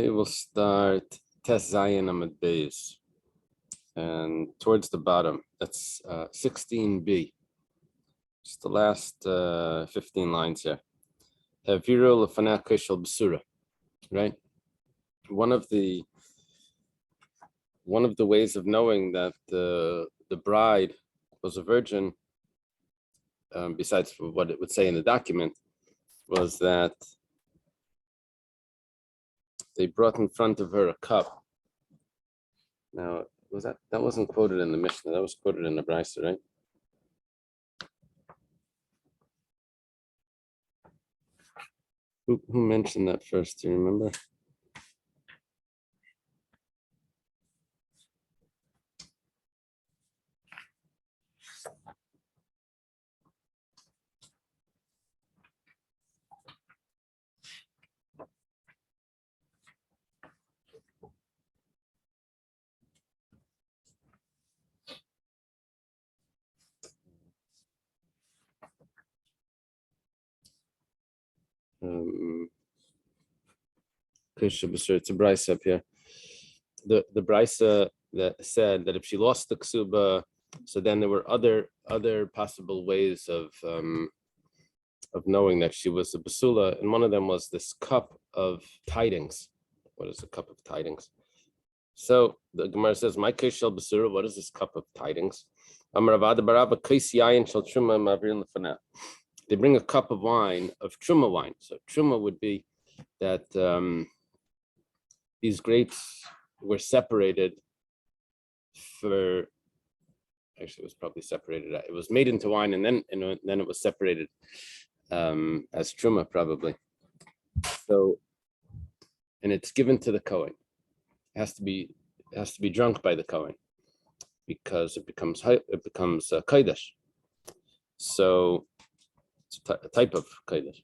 We will start Tes Zayin Amud Beis, and towards the bottom, that's 16b. Just the last 15 lines here. Haviru Lefanah Keshel B'Sura, right? One of the ways of knowing that the bride was a virgin, besides what it would say in the document, was that they brought in front of her a cup. Now, that wasn't quoted in the Mishnah, that was quoted in the Brisa, right? Who mentioned that first? Do you remember? Kesubos, it's a Brisa up here. The Brisa that said that if she lost the ksuba, so then there were other possible ways of knowing that she was a basula, and one of them was this cup of tidings. What is a cup of tidings? So the Gemara says, "My keshel basura." What is this cup of tidings? They bring a cup of wine, of truma wine. So truma would be that these grapes were separated for. Actually, it was probably separated. It was made into wine, and then it was separated as truma, probably. So, and it's given to the Kohen. It has to be drunk by the Kohen because it becomes kodesh. So it's a type of kodesh.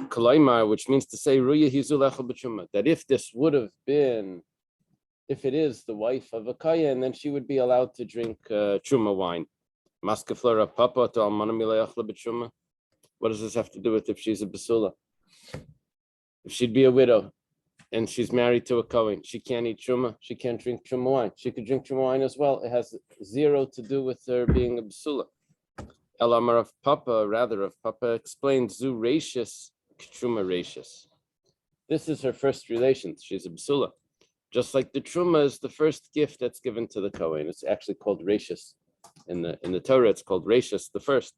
Kalaimar, which means to say that if this would have been, if it is the wife of a kohen, then she would be allowed to drink truma wine. What does this have to do with if she's a basula? If she'd be a widow and she's married to a kohen, she can't eat truma, she can't drink truma wine. She could drink truma wine as well. It has zero to do with her being a basula. Elamar of Papa, rather of Papa, explains zu rachis truma rachis. This is her first relation. She's a basula. Just like the truma is the first gift that's given to the kohen. It's actually called rachis. In the Torah, it's called rachis, the first.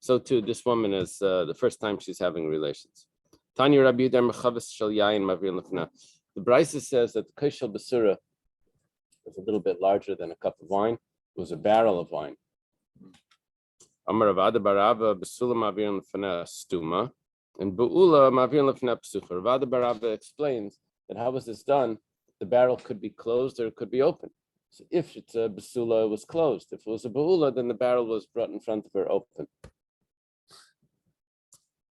So too, this woman is the first time she's having relations. Tanya Rabbi Yudar Mechavis Shel Yayin Mavir Lefna. The Brisa says that the Keshel Basura was a little bit larger than a cup of wine. It was a barrel of wine. Amar Ravada Barava Basula Mavir Lefna Stuma and Buula Mavir Lefna Psucha. Ravada Barava explains that how was this done? The barrel could be closed or it could be open. So if it's a basula, it was closed. If it was a buula, then the barrel was brought in front of her open.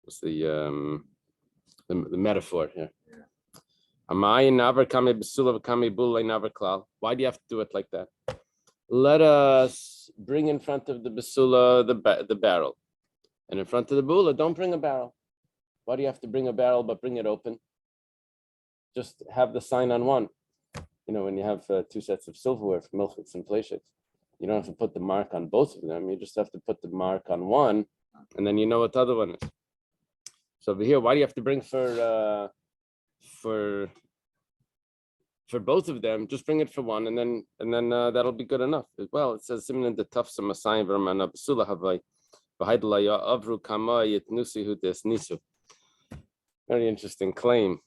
What's the metaphor here? Why do you have to do it like that? Let us bring in front of the basula the barrel, and in front of the buula, don't bring a barrel. Why do you have to bring a barrel but bring it open? Just have the sign on one. You know, when you have two sets of silverware for milchits and playships, you don't have to put the mark on both of them. You just have to put the mark on one, and then you know what the other one is. So over here, why do you have to bring for both of them? Just bring it for one, and then that'll be good enough. Well, it says similar to tafsa masayim v'ramana basula havai v'haidlaya avru kama yitnusihu desnisu. Very interesting claim.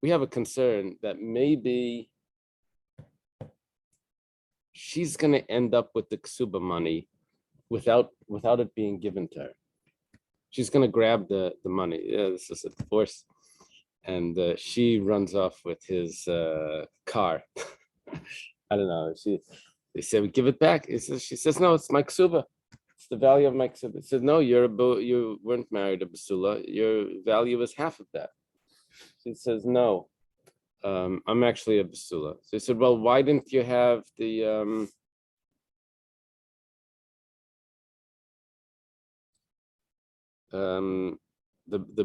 We have a concern that maybe she's going to end up with the ksuba money without it being given to her. She's going to grab the money. Yeah, this is a divorce. And she runs off with his car. I don't know. They say, we give it back. She says, no, it's my ksuba. It's the value of my ksuba. He said, no, you weren't married to basula. Your value is half of that. She says, no, I'm actually a basula. So he said, well, why didn't you have the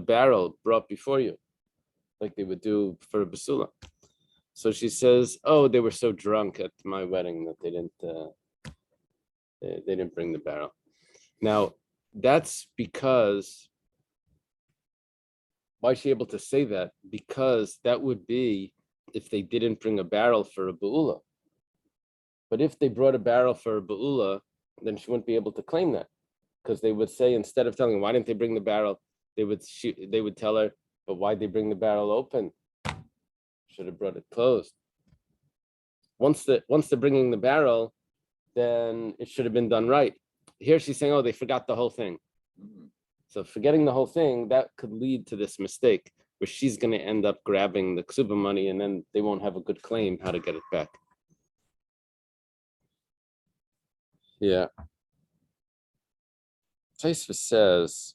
barrel brought before you? like they would do for a basula. So she says, "Oh, they were so drunk at my wedding that they didn't bring the barrel." Now, that's because why is she able to say that? Because that would be if they didn't bring a barrel for a ba'ula. But if they brought a barrel for a ba'ula, then she wouldn't be able to claim that, because they would say, instead of telling, why didn't they bring the barrel, they would tell her, but why'd they bring the barrel open? Should have brought it closed. Once they're bringing the barrel, then it should have been done right. Here she's saying, oh, they forgot the whole thing. So forgetting the whole thing, that could lead to this mistake where she's going to end up grabbing the ksuba money, and then they won't have a good claim how to get it back. Yeah. Taisva says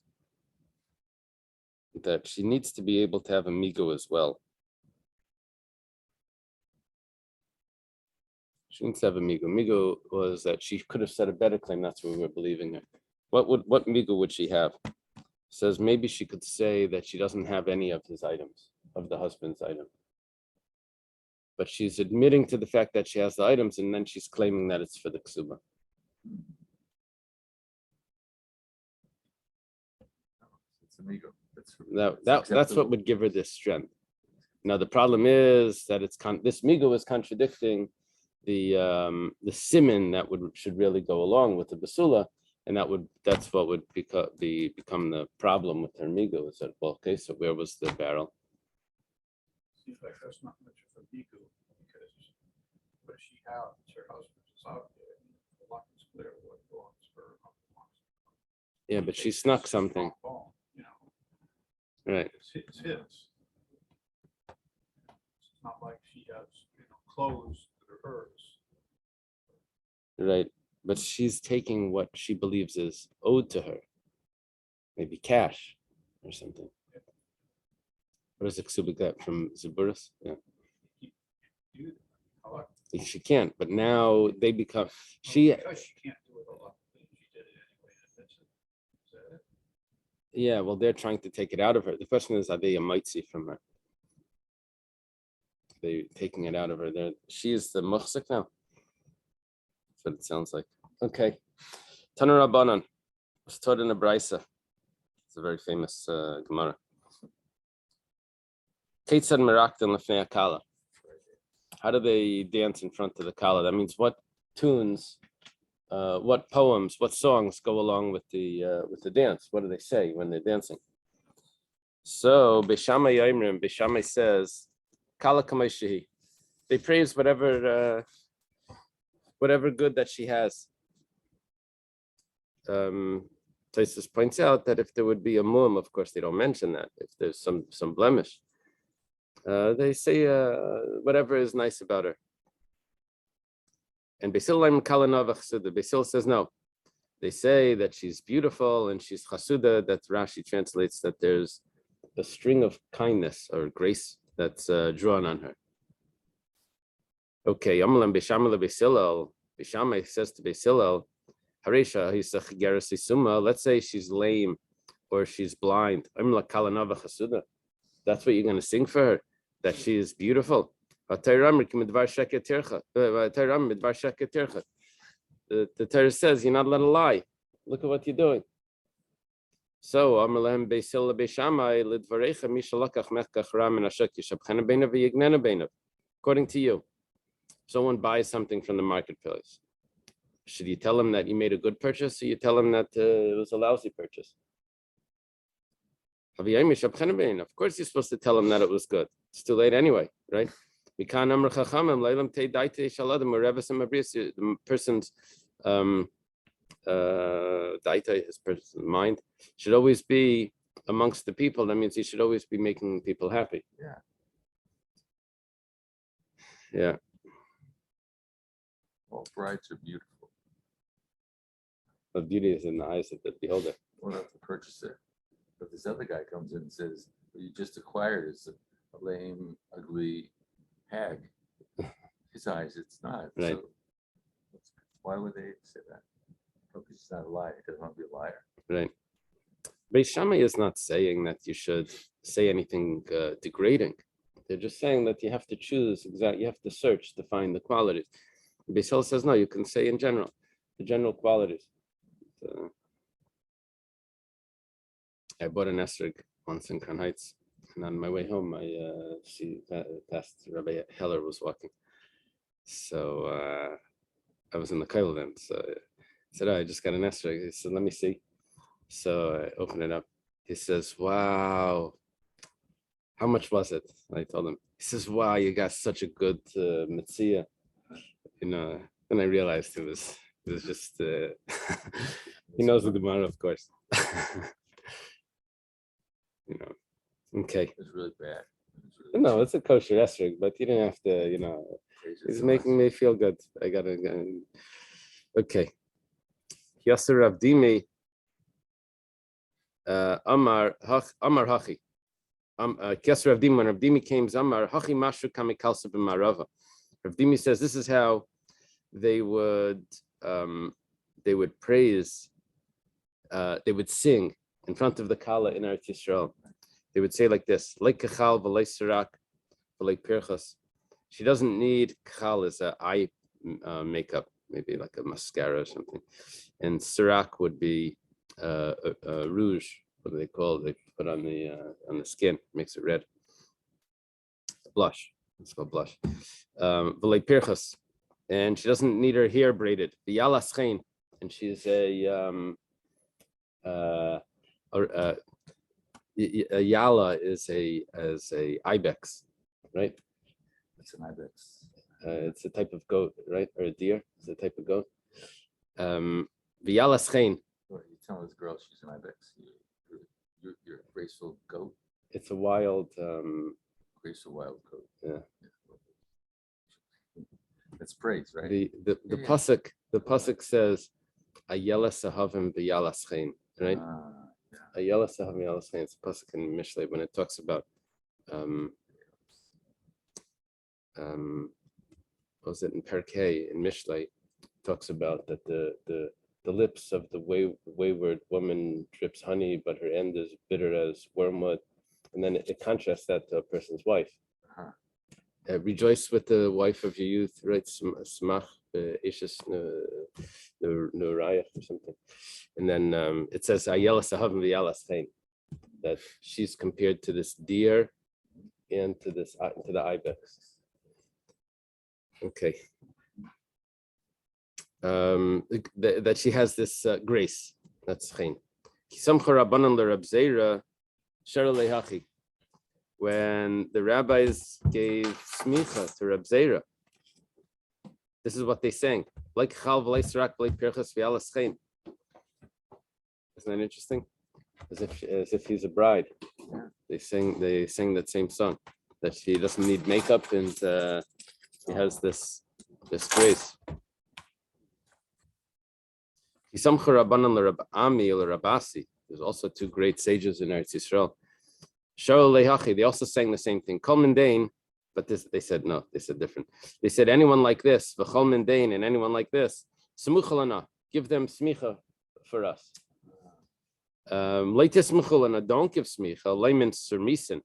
that she needs to be able to have a migo as well. She needs to have a migo. Migo was that she could have said a better claim. That's what we were believing her. What migo would she have? Says maybe she could say that she doesn't have any of his items, of the husband's item. But she's admitting to the fact that she has the items, and then she's claiming that it's for the ksuba. It's amigo. That's what would give her this strength. Now the problem is that this migo is contradicting the siman that should really go along with the basula, and that's what would become the problem with her migo, is that, well, okay, so where was the barrel? Seems like that's not much of a migo, because what she has, her husband's is out there, and the lot is clear what belongs to her. Yeah, but she snuck something. You know, Right. it's his. It's not like she has, clothes that are hers. Right. But she's taking what she believes is owed to her. Maybe cash or something. What does the ksuba get from Zaburis? Yeah. She can't, but now they become Because she can't do it a lot. She did it anyway. Is that it? Yeah, well, they're trying to take it out of her. The question is, are they a mitzi from her? They're taking it out of her. She is the muhsik now. That's what it sounds like. Okay. Tanur Rabbanan was taught in a brisa. It's a very famous Gemara. Keitzad meraktan lefnei akala. How do they dance in front of the kala? That means what tunes, what poems, what songs go along with the dance? What do they say when they're dancing? So Beishamai Yaimrim, Beishamai says, Kala Kamashihi. They praise whatever good that she has. Taisus points out that if there would be a mum, of course they don't mention that. If there's some blemish, they say whatever is nice about her. And Basil says no. They say that she's beautiful and she's chasuda. That Rashi translates that there's a string of kindness or grace that's drawn on her. Okay, Yamalam Bishamala Basilal. Bishamai says to Basilal, Harisha, let's say she's lame or she's blind. That's what you're going to sing for her, that she is beautiful. The Torah says you're not allowed to lie. Look at what you're doing. So, according to you, someone buys something from the marketplace. Should you tell him that you made a good purchase, or you tell him that it was a lousy purchase? Of course, you're supposed to tell him that it was good. It's too late anyway, right? The person's his person's mind should always be amongst the people. That means he should always be making people happy. Yeah. All brides are beautiful. But beauty is in the eyes of the beholder. Well, that's the purchaser. But this other guy comes in and says, what you just acquired is a lame, ugly hag. His eyes, it's not. Right. So why would they say that? Because he's not a liar. He doesn't want to be a liar. Right. Beis Shammai is not saying that you should say anything degrading. They're just saying that you have to choose you have to search to find the qualities. Beis Hillel says no, you can say in general, the general qualities. I bought an esrog once in Crown Heights, and on my way home, I passed Rabbi Heller was walking. So I was in the Kail then. So I said, I just got an esrog. He said, let me see. So I opened it up. He says, wow, how much was it? I told him. He says, wow, you got such a good mitzvah. Then I realized it was just, he knows the Gemara, of course. Okay. It's really bad. No, it's a kosher esrog, but you didn't have to, it's making me feel good. I gotta, okay. Yasser Avdimi, Amar Hachi. Kesser Avdimi, when Avdimi came, Amar Hachi Mashu Kamikalsa b'Marava. Avdimi says this is how they would praise, they would sing in front of the Kala in Eretz Yisrael. They would say like this: "Like kachal v'lei sirak v'lei pirchas." She doesn't need kachal as an eye makeup, maybe like a mascara or something, and sirak would be rouge. What do they call it? They put on the skin, makes it red. Blush. It's called blush. V'lei pirchas, and she doesn't need her hair braided. V'yala schein, and she's a yala is a ibex, right? It's an ibex. It's a type of goat, right? Or a deer. It's a type of goat. V'yala schein. You tell this girl she's an ibex. You're a graceful goat. It's a wild. Graceful wild goat. Yeah. That's praise, right? The pasuk says, "Ayela sahavim v'yala schein," right? Ayala sahavim v'yala schein. It's a pasuk in Mishlei when it talks about was it in Perkei in Mishlei talks about that the lips of the wayward woman drips honey, but her end is bitter as wormwood, and then it contrasts that to a person's wife. Rejoice with the wife of your youth, right? Smach ishes nurayach or something, and then it says ayela sahavim v'yala schein, that she's compared to this deer and to the ibex. Okay. That she has this grace. That's chein. When the rabbis gave smicha to Reb Zera, this is what they sang. Like chal v'lei sirak v'lei pirchas v'yala schein. Isn't that interesting? As if he's a bride. They sang that same song, that she doesn't need makeup and she has this grace. There's also two great sages in Eretz Yisrael. They also sang the same thing. Kol Mendain, but they said no. They said different. They said anyone like this, v'chol Mendain, and anyone like this, smucha lana, give them smicha for us. Leitis smucha lana, don't give smicha. Leimin surmisen,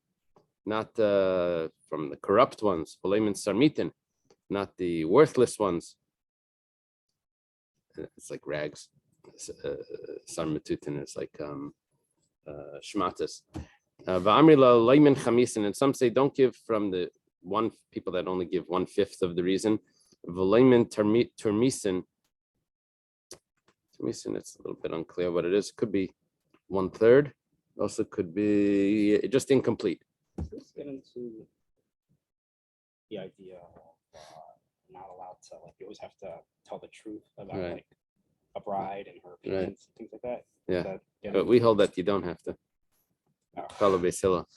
not from the corrupt ones. Leimin sarmitin, not the worthless ones. It's like rags. Sarmatutin is like shmatas. And some say don't give from the people that only give 1/5 of the reason. Turmisen, it's a little bit unclear what it is. It could be 1/3. Also could be just incomplete. Let's get into the idea of not allowed to, like, you always have to tell the truth about like a bride and her opinions and things like that. Yeah, but we hold that you don't have to. Follow Beis Hillel.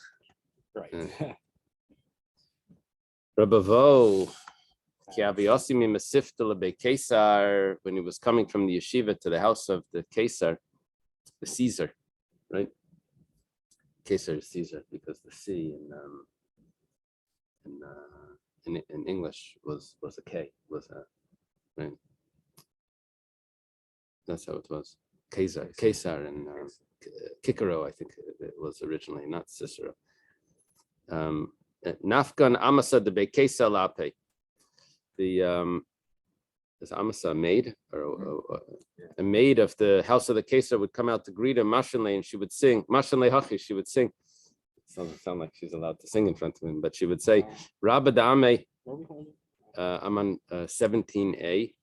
Right. Rabavo, when he was coming from the yeshiva to the house of the Caesar, the Caesar, right? Caesar is Caesar because the C in English was a K, right? That's how it was. Caesar and Cicero, I think it was originally, not Cicero. Nafkan Amasa de Bekesa Lape. Is Amasa a maid or a maid of the house of the Kesar would come out to greet her, Mashanle, and she would sing. Mashanle Hachi, she would sing. It doesn't sound like she's allowed to sing in front of him, but she would say, Rabba Dame. I'm on 17a.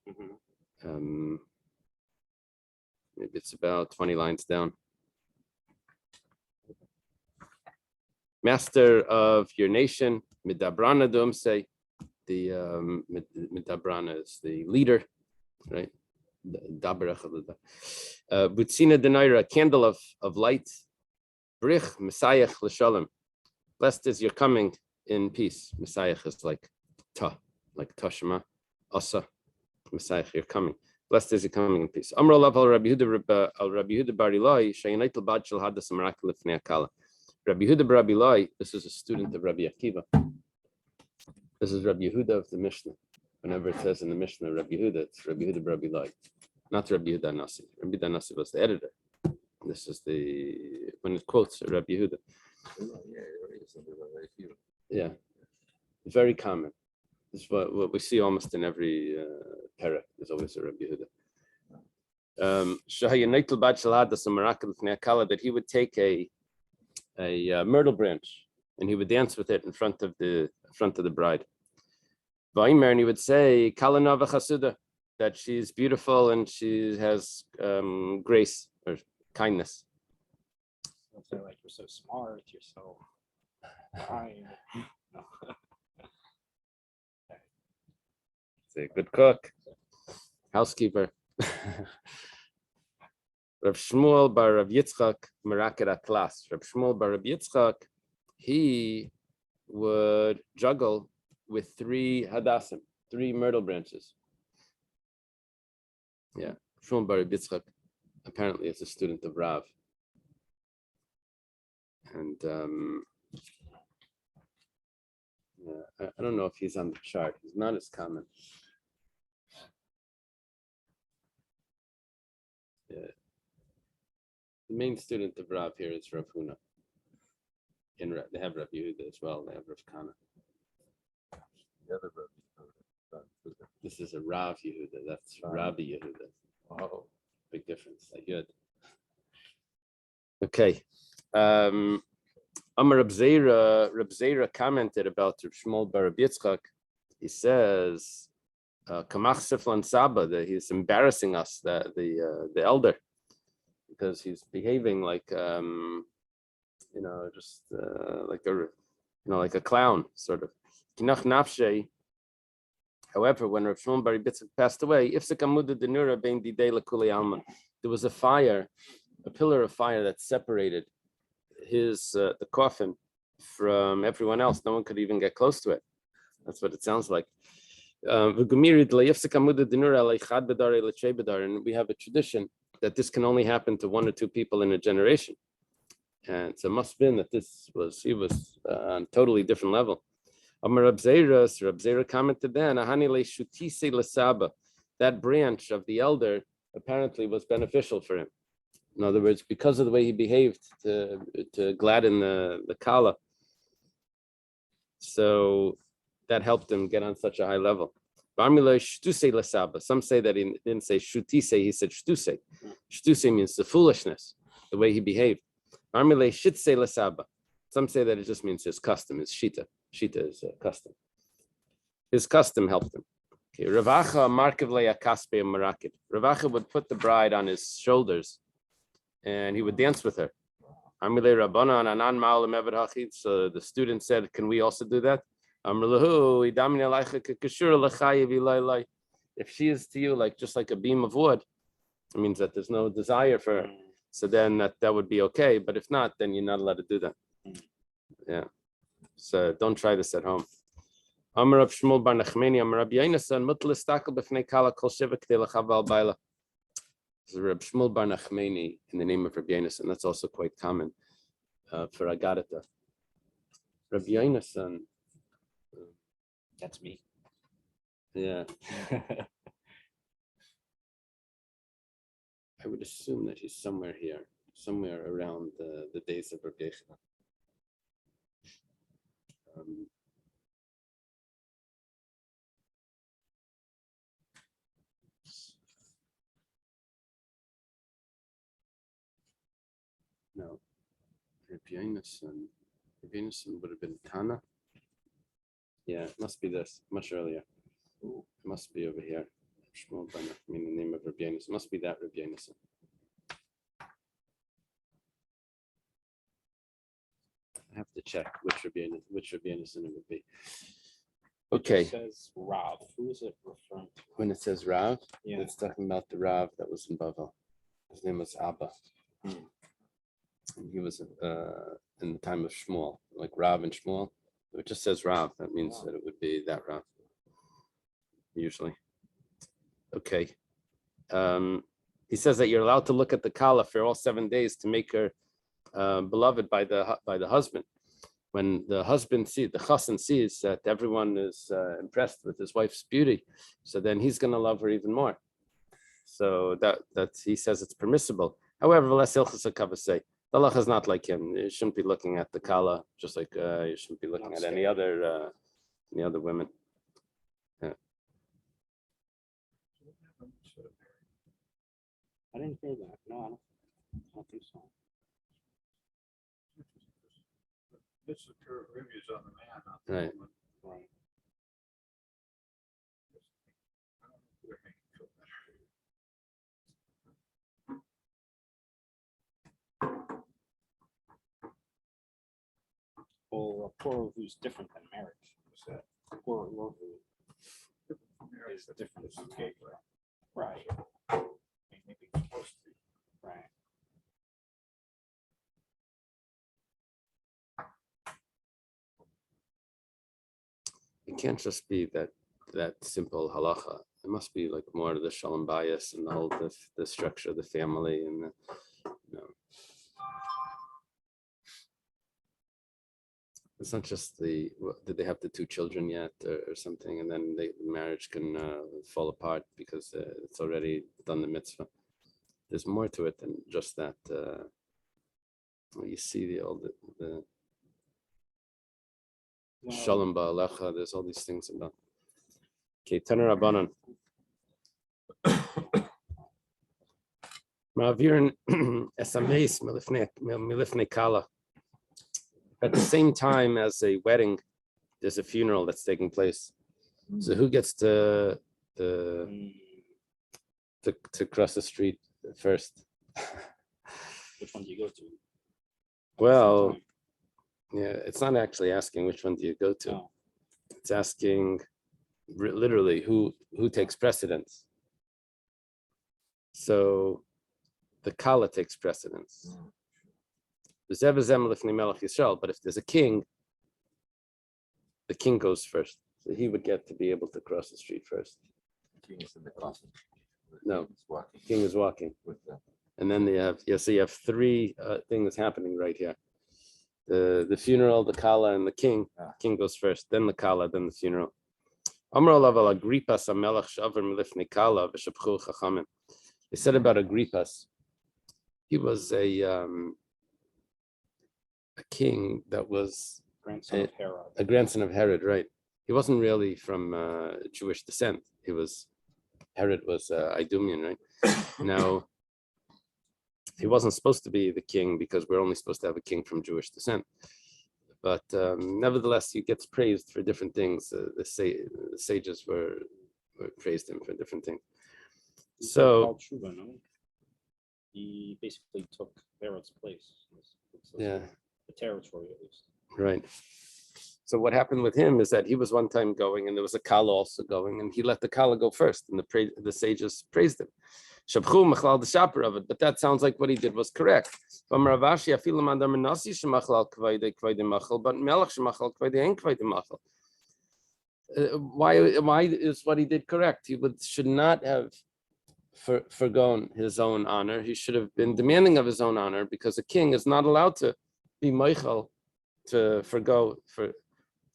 Maybe it's about 20 lines down. Master of your nation, Midabrana Dumse. The Midabrana is the leader, right? Butsina Denaira, candle of light. Brich Messiah L'Shalom. Blessed is your coming in peace. Messiah is like Tashma, Asa. Messiah, you're coming. Blessed is your coming in peace. Amr Allah al Rabbi Yehuda Bar Ilai, Shayinaitel Bad Shel Hadas Amarak Lifnei Akala. Rabbi Yehuda Bar Ilai, this is a student of Rabbi Akiva. This is Rabbi Yehuda of the Mishnah. Whenever it says in the Mishnah Rabbi Yehuda, it's Rabbi Yehuda Bar Ilai, not Rabbi Yehuda Nasi. Rabbi Yehuda Nasi was the editor. This is when it quotes Rabbi Yehuda. Yeah, very common. This is what we see almost in every parak. There's always a Rabbi Yehuda. That he would take a myrtle branch and he would dance with it in front of the bride. And he would say Kalanava Chasuda, that she's beautiful and she has grace or kindness. They're like, you're so smart, you're so kind. A good cook, housekeeper. Rav Shmuel bar Rav Yitzchak Meraket class. Rav Shmuel bar Rav Yitzchak, he would juggle with 3 hadassim, 3 myrtle branches. Yeah, Shmuel bar Rav Yitzchak apparently is a student of Rav, and I don't know if he's on the chart. He's not as common. Yeah. The main student of Rav here is Rav Huna. They have Rav Yehuda as well. They have Rav Kana. This is a Rav Yehuda. That's Rabbi Yehuda. Oh, Big difference. Good. Okay. Amar Reb Zera commented about Reb Shmuel bar Reb Yitzchak. He says, "Kamach Siflan Saba," that he's embarrassing us, the elder, because he's behaving like just like a clown, sort of. Kinach Nafshe. However, when Reb Shmuel bar Reb Yitzchak passed away, there was a fire, a pillar of fire that separated the coffin from everyone else. No one could even get close to it. That's what it sounds like. And we have a tradition that this can only happen to 1 or 2 people in a generation. And so it must have been that he was on a totally different level. Reb Zera commented then, that branch of the elder apparently was beneficial for him. In other words, because of the way he behaved to gladden the Kala. So that helped him get on such a high level. Some say that he didn't say shutise, he said shtuse. Shtuse means the foolishness, the way he behaved. Some say that it just means his custom, his shita. Shita is a custom. His custom helped him. Okay. Ravacha would put the bride on his shoulders and he would dance with her. So the student said, can we also do that? If she is to you just like a beam of wood, it means that there's no desire for her. So then that would be okay. But if not, then you're not allowed to do that. Yeah. So don't try this at home. Amar Rav Shmuel bar Nachmani, Amar Rabbi Yonasan, mutal istakel b'fnei kala kol shiva k'dei l'chaval baila. This is Rav Shmuel bar Nachmani in the name of Rabbi Yonasan. That's also quite common for Agadata. Rabbi Yonasan. That's me. Yeah. I would assume that he's somewhere here, somewhere around the days of Rabbi Yechida. No, Rabbi Yonason would have been Tana. Yeah, it must be this, much earlier. It must be over here. Shmuel ben, I mean, the name of Rabbi Yonason. Must be that Rabbi Yonason. I have to check which Rabbi Yonason it would be. Okay. It says Rav. Who is it referring to? When it says Rav, Yeah. it's talking about the Rav that was in Bavel. His name was Abba. And he was in the time of Shmuel, like Rav and Shmuel. If it just says Rav, that means that it would be that Rav, usually. Okay. He says that you're allowed to look at the Kala for all 7 days to make her beloved by the husband. When the husband sees, the chassan sees that everyone is impressed with his wife's beauty, so then he's going to love her even more. So that he says it's permissible. However, less ilchas say the halacha is not like him. You shouldn't be looking at the kala, just like you shouldn't be looking at any other women. Yeah. I didn't hear that. No, I don't think so. This is the reviews on the man, not the Right. woman. Right. I don't know if they're making feel better. Well, Poro is different than marriage. What's that? Poro Marriage, is different it's from okay, marriage. Right. I mean, maybe it's supposed to be. Right. It can't just be that simple halacha. It must be like more of the shalom bias and the whole the structure of the family and it's not just did they have the 2 children yet or something, and then the marriage can fall apart because it's already done the mitzvah. There's more to it than just that. You see the Shalom ba'alecha. There's all these things about. Okay, Taner Rabbanan. Ma'avirin esameis milifnei kala. At the same time as a wedding, there's a funeral that's taking place. So who gets to cross the street first? Which one do you go to? Well, yeah, it's not actually asking which one do you go to. No. It's asking literally who takes precedence. So the kala takes precedence. But if there's a king, the king goes first. So he would get to be able to cross the street first. King is in the coffin. The No. king is walking King is walking. with them. And then you have 3 things happening right here. The funeral, the kala, and the king. King goes first, then the kala, then the funeral. They said about Agrippas, he was a king that was Grandson of Herod. a grandson of Herod, right? He wasn't really from Jewish descent. Herod was Idumean, right? Now, he wasn't supposed to be the king because we're only supposed to have a king from Jewish descent. But nevertheless, he gets praised for different things. The sages were praised him for different things. So, He basically took Herod's place. yeah. The territory, at least. Right. So what happened with him is that he was one time going, and there was a kala also going, and he let the kala go first, and the sages praised him. But that sounds like what he did was correct. But why is what he did correct? He should not have forgone his own honor. He should have been demanding of his own honor, because a king is not allowed to be meichel to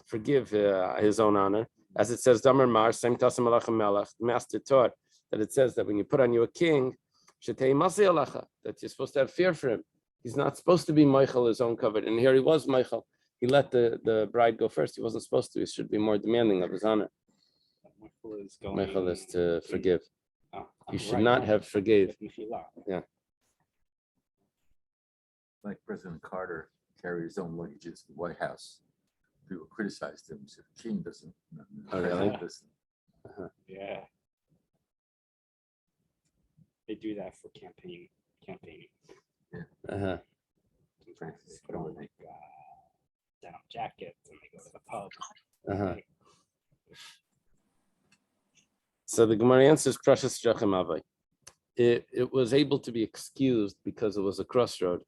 forgive his own honor. As it says, Damar Mar, same Tasam Alachem Melech, the master taught that it says that when you put on you a king, that you're supposed to have fear for him. He's not supposed to be meichel his own covet. And here he was meichel. He let the bride go first. He wasn't supposed to. He should be more demanding of his honor. Michael is to forgive. You should not have forgave. Yeah. Like President Carter carried his own luggage into the White House. People criticized him. Said the king doesn't. Oh, really? Yeah. They do that for campaigning. Uh-huh. Francis Put on like denim jackets and they go to the pub. Uh-huh. So the Gemara answers precious Jachem Avai. It was able to be excused because it was a crossroad,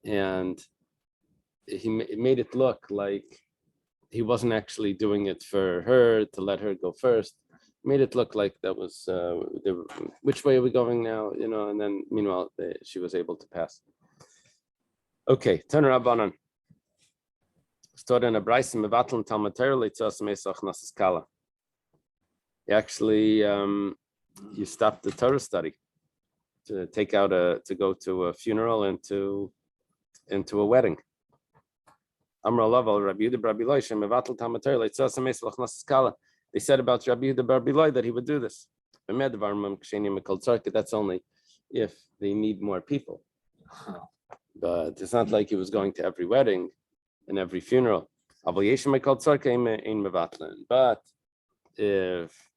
and it made it look like he wasn't actually doing it for her to let her go first. Made it look like that was which way are we going now? And then meanwhile she was able to pass. Okay, Taner Rabbanan. Stood in a brayso mevatel Talmud Torah leitzos meisach nasas kala. Actually, you stopped the Torah study to go to a funeral and to a wedding. Amar Laval Rabbi Yehuda Bar Bilai shem mevatel Talmud Torah leitzos meisach nasas kala. They said about Rabbi Yehuda Bar Bilai that he would do this. That's only if they need more people. But it's not like he was going to every wedding and every funeral. But if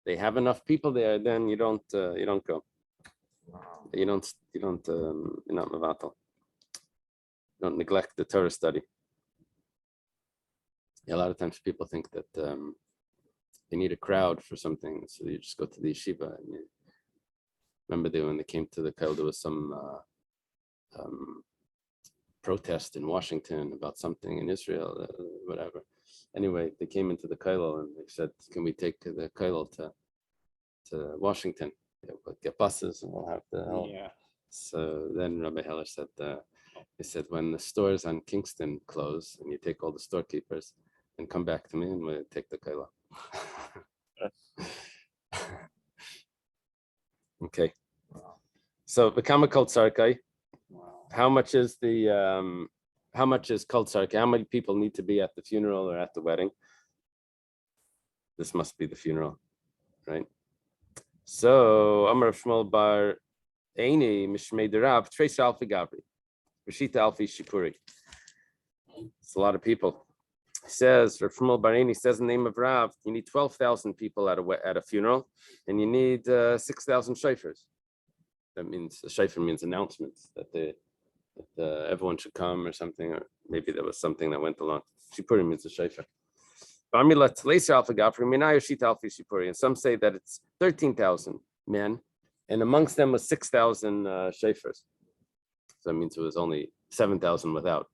they have enough people there, then you don't go. You're not mevatel. Don't neglect the Torah study. A lot of times people think that they need a crowd for something, so you just go to the yeshiva. And remember when they came to the Kollel, there was some protest in Washington about something in Israel, whatever. Anyway, they came into the Kollel and they said, "Can we take the Kollel to Washington? We'll get buses and we'll have the help." Yeah. So then Rabbi Heller said, he said, when the stores on Kingston close and you take all the storekeepers, and come back to me and we'll take the Kollel. Okay. So the Kama Kol Tzarkai. How much is Kol Tzarkai? How many people need to be at the funeral or at the wedding? This must be the funeral, right? So Amar Shmuel Bar Eini Mishmei Derav Trace Alfi Gabri Rishita Alfi Shipuri. It's a lot of people. He says, Rav Shmuel Bar Eini says in the name of Rav, you need 12,000 people at a funeral, and you need 6,000 shofars. That means a shofar means announcements that everyone should come or something, or maybe there was something that went along. Shipuri means a shofar. And some say that it's 13,000 men, and amongst them was 6,000 shofars. So that means it was only 7,000 without.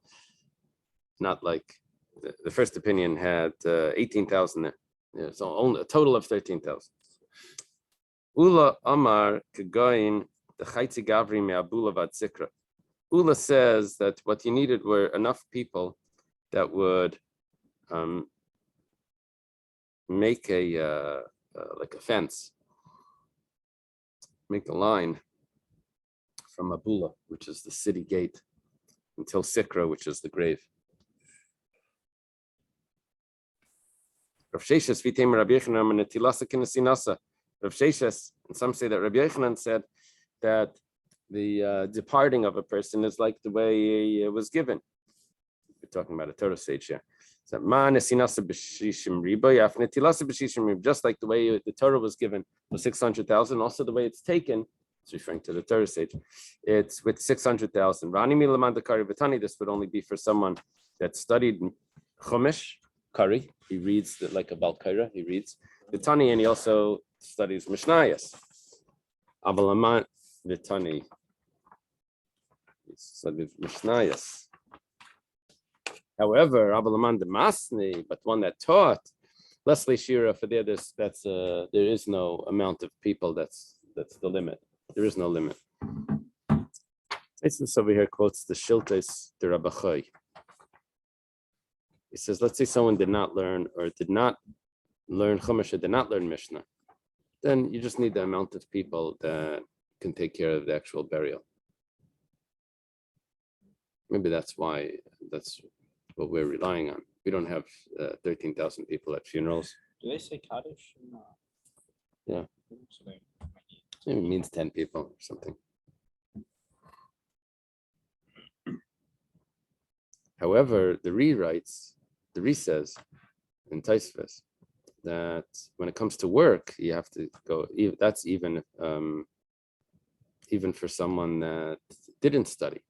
Not like the first opinion had 18,000 there. Yeah, so only a total of 13,000. Ula Amar Kegoin the Chaitzi Gavri me'abula v'adzikra. Ula says that what you needed were enough people that would make a fence, make a line from Abula, which is the city gate, until Sikra, which is the grave. Rav Sheshes v'teim Rabbi Yochanan netilasa k'nesinasa. Rav Sheshes, and some say that Rabbi Yochanan said that the departing of a person is like the way it was given. We're talking about a Torah sage here. So, just like the way the Torah was given was 600,000, also the way it's taken, it's referring to the Torah sage, it's with 600,000. This would only be for someone that studied Chumash, Kari. He reads like a Balkaira, he reads Vitani, and he also studies Mishnayos. Avalaman Vitani. He studied Mishnayos. However, Avalaman de Masni, but one that taught, Leslie Shira, for there is no amount of people that's the limit. There is no limit. This over here quotes the Shiltes de Rabachai. He says, let's say someone did not learn Chumash, or did not learn Mishnah. Then you just need the amount of people that can take care of the actual burial. Maybe that's why what we're relying on. We don't have 13,000 people at funerals. Do they say Kaddish? Yeah. So they might need- Maybe it means 10 people or something. However, the Re says in Taisvis that when it comes to work, you have to go. That's even for someone that didn't study.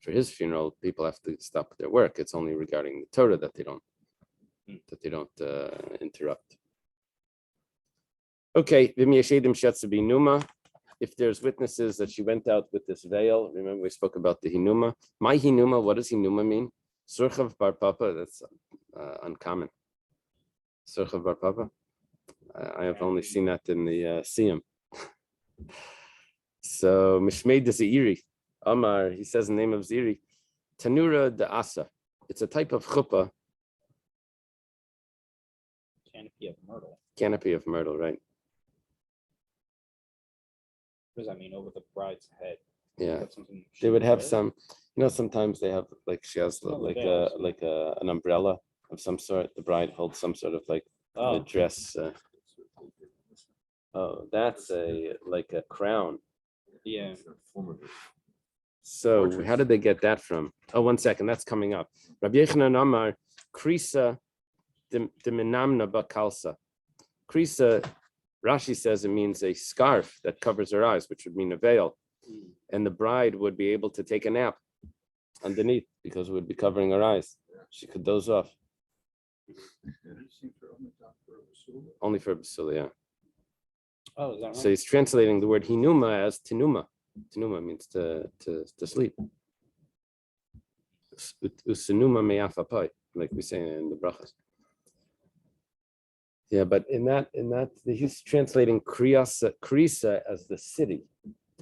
For his funeral, people have to stop their work. It's only regarding the Torah that they don't interrupt. Okay, if there's witnesses that she went out with this veil, remember we spoke about the hinuma. My hinuma, what does hinuma mean? Surchav bar papa, that's uncommon. Surchav bar papa. I have only seen that in the Siyam. So Mishmei de Zeiri, Amar, he says the name of Ziri, Tanura de Asa. It's a type of chuppah. Canopy of myrtle. Canopy of myrtle, right? What does that mean over the bride's head? Yeah. That's something she They would have wear? some, sometimes they have she has an umbrella of some sort. The bride holds some sort of the Oh, dress. That's a crown. yeah. So Fortress. how did they get that from? Oh, 1 second, that's coming up. Rabbi Yechanan Amar, Krisa de Minamna Bakalsa. Krisa, Rashi says it means a scarf that covers her eyes, which would mean a veil. And the bride would be able to take a nap underneath because it would be covering her eyes. She could doze off. Only for Basula, yeah. Oh, is that right? So he's translating the word hinuma as tinuma. Tinuma means to sleep. Usinuma me'afapai, like we say in the brachas. Yeah, but in that he's translating Krisa as the city,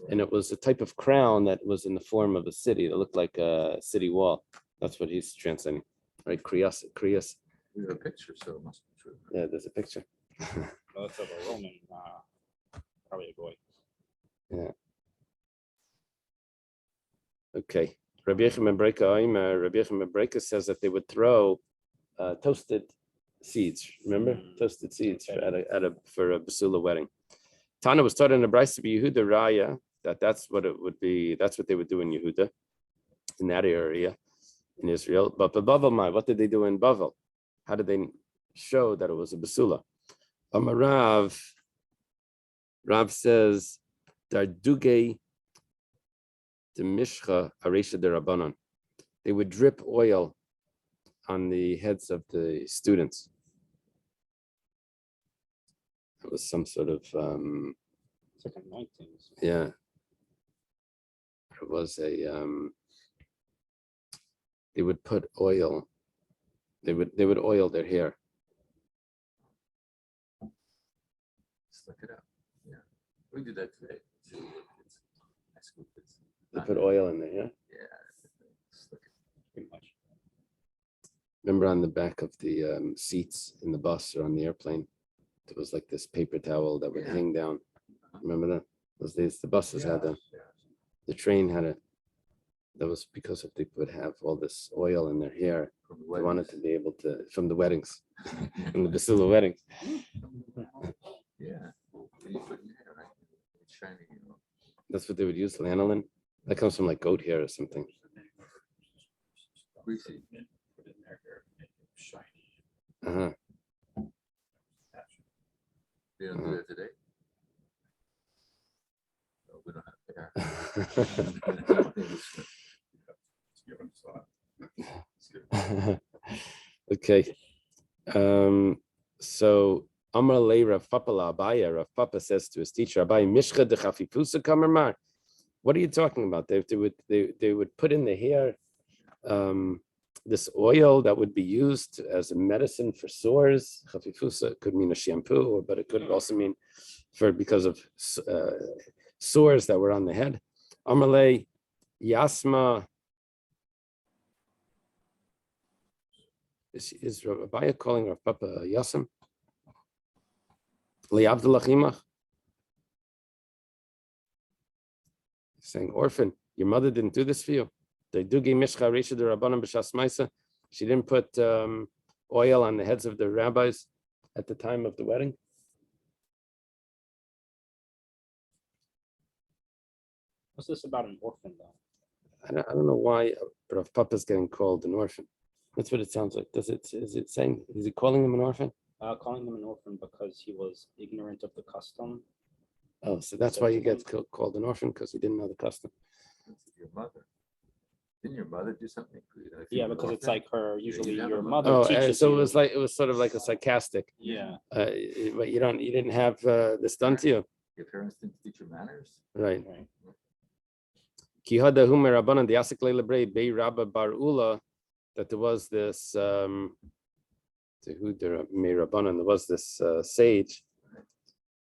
and it was a type of crown that was in the form of a city that looked like a city wall. That's what he's translating, right? Krias. We have a picture, so it must be true. Yeah, there's a picture. Oh, that's of a Roman, probably a boy. Yeah. Okay. Rabbi Yechim Breka says that they would throw toasted seeds. Remember, toasted seeds for a basula wedding. Tana was taught in the Bryce to be Yehuda Raya that's what it would be. That's what they would do in Yehuda, in that area in Israel. But Bavel, what did they do in Bavel? How did they show that it was a basula? Rav says, Darduge de Mishcha Aresha de Rabbanon. They would drip oil on the heads of the students. It was some sort of It's like anointings. yeah. It was a they would put oil. They would oil their hair. Slick it up. Yeah. We do that today. High school kids. They put oil in there, yeah. Yeah. Slick it. Pretty much. Remember on the back of the seats in the bus or on the airplane, there was like this paper towel that would Yeah. hang down. Remember that? Those days the buses had them. Yes. The train had it. That was because if they would have all this oil in their hair, From the they wanted weddings. to be able to from the weddings, from the basula weddings. Yeah. And you put in your hair, right? It's shiny, you know. That's what they would use, lanolin. That comes from like goat hair or something. Greasy. Put in their hair, make it shiny. Uh-huh. They don't do that today. No, we don't have hair. Give them thought. Okay. So Amar Le Rav Papa La Abaya, Rav Papa says to his teacher, Abaya, Mishcha de Chafifusa Kamarmar. What are you talking about? They would put in the hair this oil that would be used as a medicine for sores. Chafifusa could mean a shampoo, but it could also mean because of sores that were on the head. Amar Le Yasma. Is Rabbi calling Rav Papa Yasam? Li'avdalach saying, orphan, your mother didn't do this for you. The dugi mishcha reisha the rabbanon b'shas ma'isa. She didn't put oil on the heads of the rabbis at the time of the wedding. What's this about an orphan though? I don't know why Rav Papa's getting called an orphan. That's what it sounds like. Is it saying, is he calling him an orphan? Calling him an orphan because he was ignorant of the custom. Oh, so that's why he gets called an orphan, because he didn't know the custom. Your mother. Didn't your mother do something for you? If you Yeah, were because it's orphan? like her, usually you have a your mother. mother Oh, teaches so you. it was sort of like a sarcastic. Yeah. But you didn't have this done to you, Your parents didn't teach you manners? right? Right. Kihada humer rabbanan the asik le'lebrei bei Rabba bar Ula, that there was this there was this sage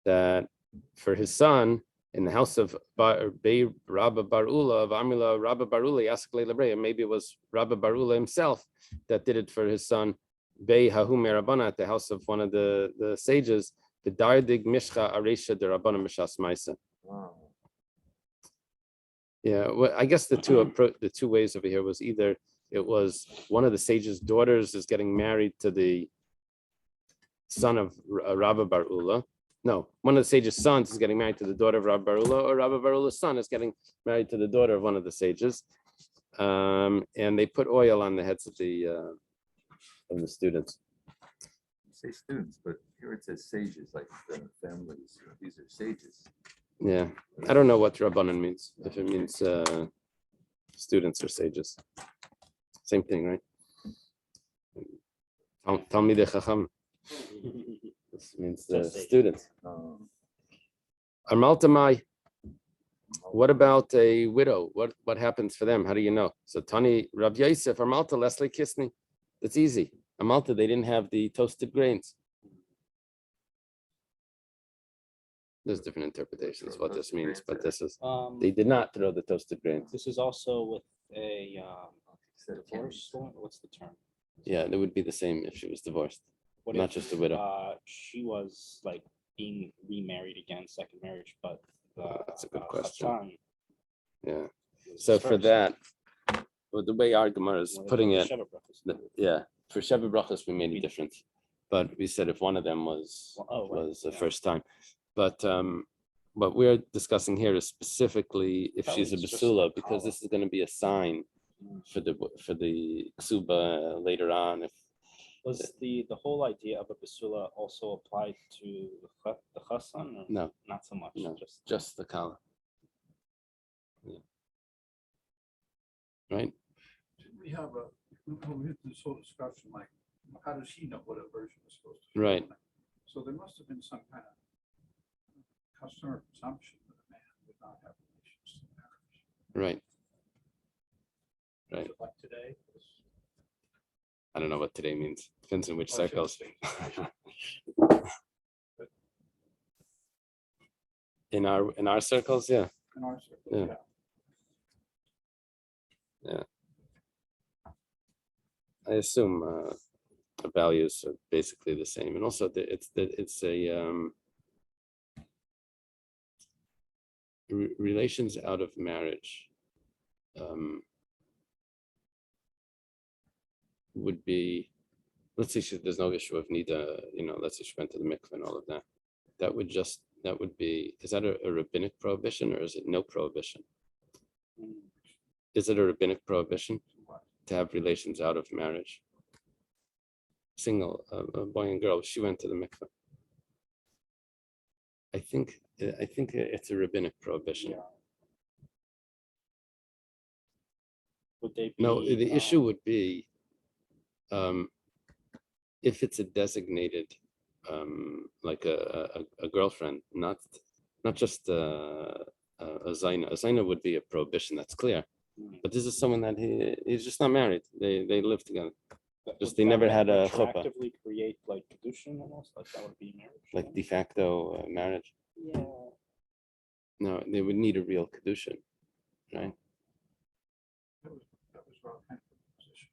that for his son in the house of Bei Rabba bar Ula of Amila Rabba bar Ula asik le'lebrei, and maybe it was Rabba bar Ula himself that did it for his son Bei hahumer rabbanan at the house of one of the sages. The dardig mishcha aresha the rabbanan mishas ma'isa. Wow. Yeah, well, I guess the two ways over here was either it was one of the sages' daughters is getting married to the son of Rabba bar Ula. No, one of the sages' sons is getting married to the daughter of Rabba bar Ula, or Rabba bar Ula's son is getting married to the daughter of one of the sages. And they put oil on the heads of the students. You say students, but here it says sages, like the families. These are sages. Yeah, I don't know what Rabbanan means. If it means students or sages, same thing, right? Tell me the chacham. This means students. Armaltamai. What about a widow? What happens for them? How do you know? So Tani Rav Yosef Armalta Leslie Kisney. That's easy. Armalta, they didn't have the toasted grains. There's different interpretations of what this means, but this is they did not throw the toasted grains. This is also with a divorce. What's the term? Yeah, it would be the same if she was divorced, What not if, just a widow. she was like being remarried again, second marriage, but That's a good question. Chatan Yeah. was So for first. that, well, the way our Gemara is Well, putting it, Sheva brachos. yeah, for Sheva Brachos we made a difference, but we said if one of them was Right, the yeah. first time, but what we're discussing here is specifically if Probably she's a it's just basula, like because challah. this is going to be a sign for the ksuba later on. If Was the whole idea of a basula also applied to the chassan, or no, not so much? no, just the kala, yeah. Right? Didn't we have when we had this whole discussion, like, how does he know what a virgin is supposed to feel? Right. So there must have been some kind of custom or presumption that a man would not have relations to marriage. Right. Right. Is it like today? I don't know what today means. Depends on which Or should circles. say- In our circles, yeah. In our circle, Yeah. yeah. I assume the values are basically the same, and also it's a relations out of marriage would be, let's say there's no issue of nida, let's say she went to the mikveh and all of that. That would be, is that a rabbinic prohibition or is it no prohibition? Is it a rabbinic prohibition to have relations out of marriage? Single, a boy and girl, she went to the mikveh. I think it's a rabbinic prohibition. Yeah. Would they be, No, the issue would be if it's a designated like a girlfriend, not just a zaina. A zaina would be a prohibition, that's clear. But this is someone that he's just not married. They live together. Just would they that never had a chuppah, retroactively create like kedushin almost, like that would be marriage. like de facto marriage. Yeah. No, they would need a real kedushin, right? That was Rob Henry position.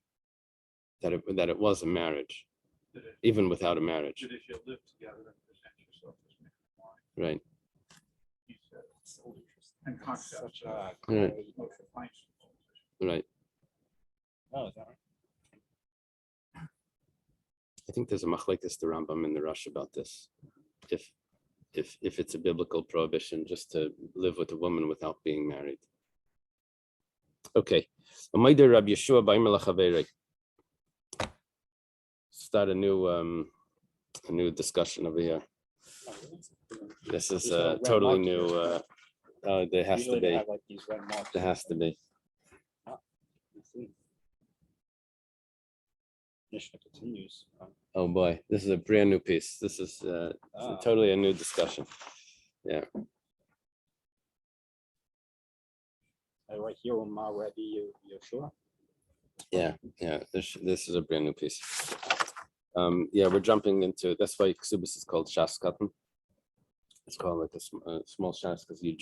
That it was a marriage, That even without a marriage, if you live together and present yourself as man and wife, right? he said, So interesting. and concept. Such a Right. Moshe Feinstein's position. Right. Oh, is that right? I think there's a machlekes the Rambam in the Rush about this. If it's a biblical prohibition just to live with a woman without being married. Okay. Rabbi Yeshua b'Aimer L'Chaverei. Start a new discussion over here. Oh, really? This is There's no red totally mark new. here. There has Usually to they be. have like these red marks. There has to be. Let's see. Mishnah continues. Oh boy, this is a brand new piece. This is totally a new discussion. Yeah. Right here on my Rabbi Yeshua. Yeah. This is a brand new piece. Yeah, we're jumping into. That's why Kesubos is called Shas Katan. It's called like a small Shas because you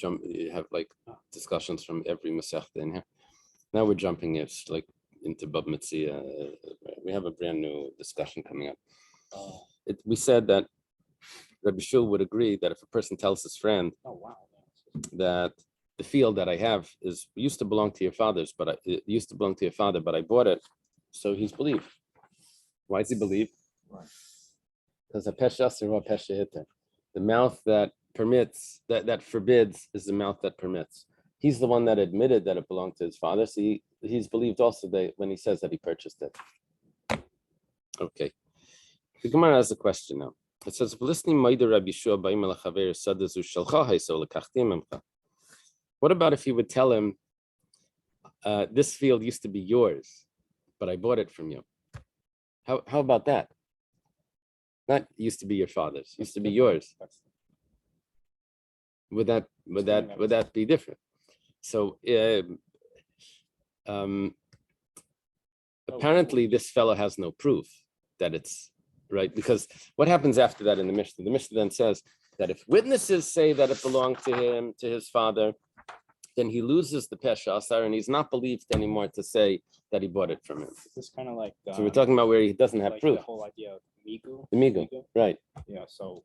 have like discussions from every Masechta in here. Now we're jumping like into Bab Metzia. We have a brand new discussion coming up. We said that Rabbi Shul would agree that if a person tells his friend that the field that I have used to belong to your father's, but it used to belong to your father, but I bought it, so he's believed. Why is he believed? Because a pesha or pesha hitter, the mouth that permits, that forbids, is the mouth that permits. He's the one that admitted that it belonged to his father, so he's believed also that when he says that he purchased it. Okay. The Gemara has a question now. It says, what about if he would tell him, this field used to be yours, but I bought it from you? How about that? Not used to be your father's, used to be yours. Would that be different? So apparently this fellow has no proof that it's right, because what happens after that in the Mishnah? The Mishnah then says that if witnesses say that it belonged to him, to his father, then he loses the pesha asar and he's not believed anymore to say that he bought it from him. This kind of like. So we're talking about where he doesn't have like proof. The whole idea of migu. The migu, right? Yeah. So.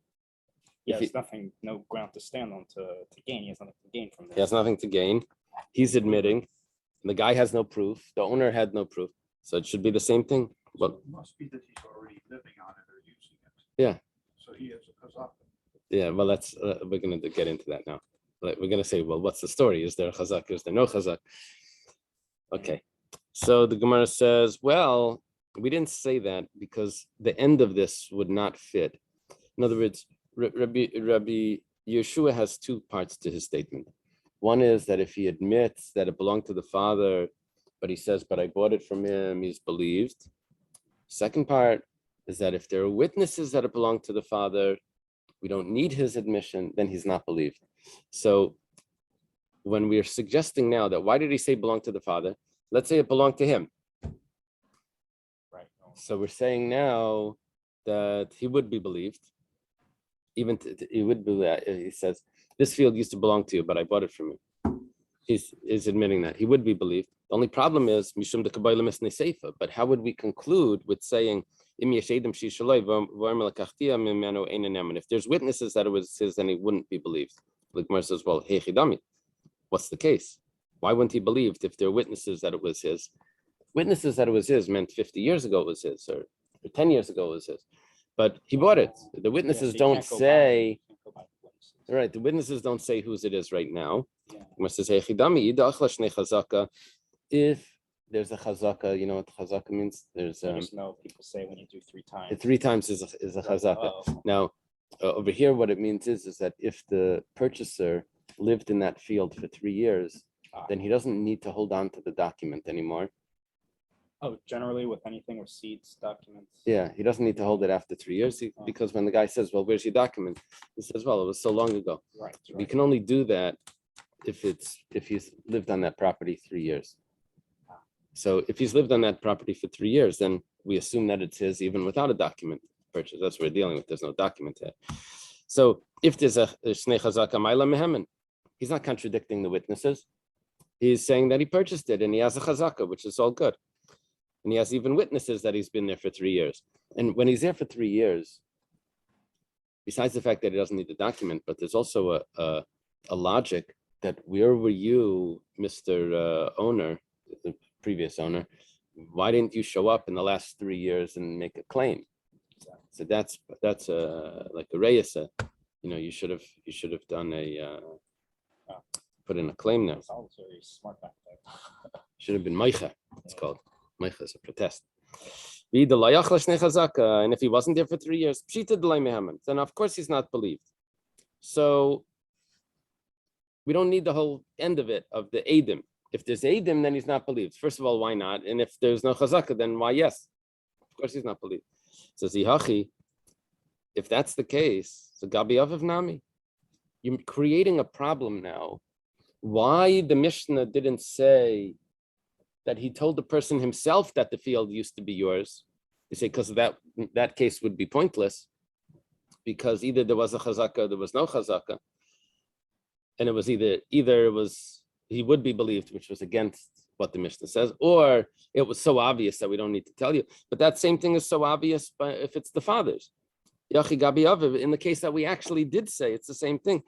Yeah, there's nothing, no ground to stand on to gain. He has nothing to gain from this. He has nothing to gain. He's admitting. The guy has no proof. The owner had no proof. So it should be the same thing. But it must be that he's already living on it or using it. Yeah. So he has a chazaka. Yeah, well, that's we're going to get into that now. Like, we're going to say, well, what's the story? Is there a chazak? Is there no chazak? Okay. So the Gemara says, well, we didn't say that because the end of this would not fit. In other words, Rabbi Yeshua has two parts to his statement. One is that if he admits that it belonged to the father, but he says, but I bought it from him, he's believed. Second part is that if there are witnesses that it belonged to the father, we don't need his admission, then he's not believed. So when we're suggesting now that why did he say belong to the father? Let's say it belonged to him. Right. So we're saying now that he would be believed. Even he would be. He says this field used to belong to you, but I bought it from you. He's admitting that he would be believed. The only problem is mishum de kabayla misnei seifa. But how would we conclude with saying if there's witnesses that it was his, then he wouldn't be believed? The Gemara says, well, hey chidami, what's the case? Why wouldn't he believed if there are witnesses that it was his? Witnesses that it was his meant 50 years ago it was his, or 10 years ago it was his. But he bought it. The witnesses don't say, right, the witnesses don't say whose it is right now. If there's a chazaka, you know what chazaka means? There's I just know people say when you do 3 times. 3 times is a chazaka. Now, over here, what it means is that if the purchaser lived in that field for 3 years, then he doesn't need to hold on to the document anymore. Oh, generally with anything, receipts, documents. Yeah, he doesn't need to hold it after 3 years because when the guy says, well, where's your document? He says, well, it was so long ago. Right. We can only do that if he's lived on that property 3 years. So if he's lived on that property for 3 years, then we assume that it's his even without a document purchase. That's what we're dealing with. There's no document there. So if there's a shnei chazaka ma'ila mehemen, he's not contradicting the witnesses. He's saying that he purchased it and he has a chazaka, which is all good. And he has even witnesses that he's been there for 3 years. And when he's there for 3 years, besides the fact that he doesn't need the document, but there's also a logic that where were you, Mr. Owner, the previous owner, why didn't you show up in the last 3 years and make a claim? So that's like a reyesa. You should have done put in a claim now. I was very smart back then. Should have been meicha. It's called meicha is a protest. And if he wasn't there for 3 years, then of course he's not believed. So we don't need the whole end of it, of the Eidim. If there's Eidim, then he's not believed. First of all, why not? And if there's no chazaka, then why yes? Of course he's not believed. So Zihachi, if that's the case, so Gabi Aviv Nami, you're creating a problem now. Why the Mishnah didn't say that he told the person himself that the field used to be yours? They say because that case would be pointless, because either there was a chazaka or there was no chazaka. And it was either it was he would be believed, which was against what the Mishnah says, or it was so obvious that we don't need to tell you. But that same thing is so obvious if it's the fathers. Yachi Gabi Aviv, in the case that we actually did say, it's the same thing.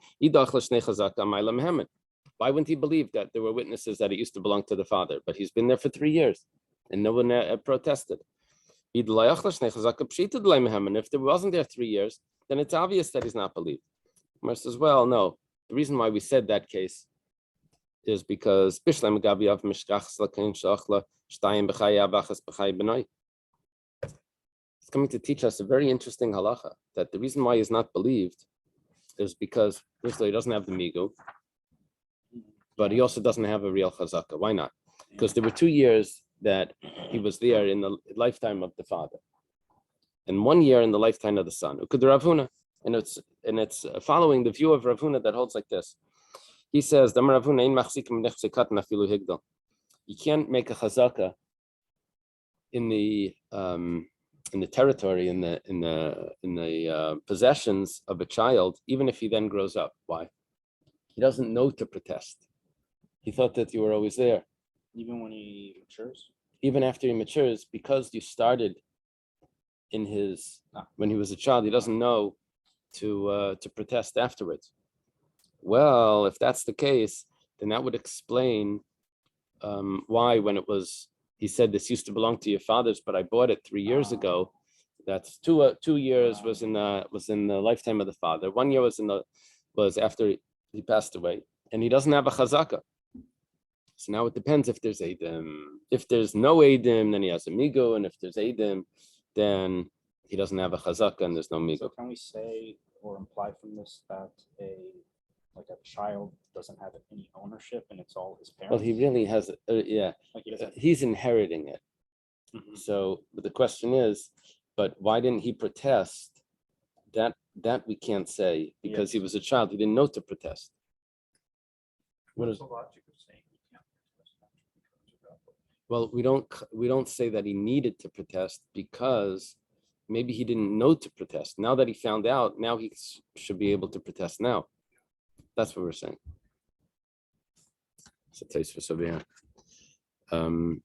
Why wouldn't he believe that there were witnesses that it used to belong to the father? But he's been there for 3 years and no one protested. And if there wasn't there 3 years, then it's obvious that he's not believed. Mar says, well, no. The reason why we said that case is because it's coming to teach us a very interesting halacha, that the reason why he's not believed is because, first of all, he doesn't have the migu, but he also doesn't have a real chazaka. Why not? Because there were 2 years that he was there in the lifetime of the father, and 1 year in the lifetime of the son. And it's following the view of Rav Huna that holds like this. He says, you can't make a chazaka in the territory, in the possessions of a child, even if he then grows up. Why? He doesn't know to protest. He thought that you were always there. Even when he matures? Even after he matures, because you started in when he was a child, he doesn't know to protest afterwards. Well, if that's the case, then that would explain why when he said this used to belong to your fathers, but I bought it 3 years ago. That's 2 years was in the lifetime of the father. 1 year was after he passed away, and he doesn't have a chazaka. So now it depends if there's Eidim. If there's no Eidim, then he has a migo, and if there's Eidim, then he doesn't have a chazaka and there's no migo. So can we say or imply from this that a child doesn't have any ownership and it's all his parents? Well, he really has, he's inheriting it. Mhm. So, but the question is, but why didn't he protest? That we can't say, because he was a child. He didn't know to protest. What's the logic of saying you can't protest after he becomes adult? Well, we don't say that he needed to protest because maybe he didn't know to protest. Now that he found out, now he should be able to protest now. That's what we're saying. So taste for Sobia. The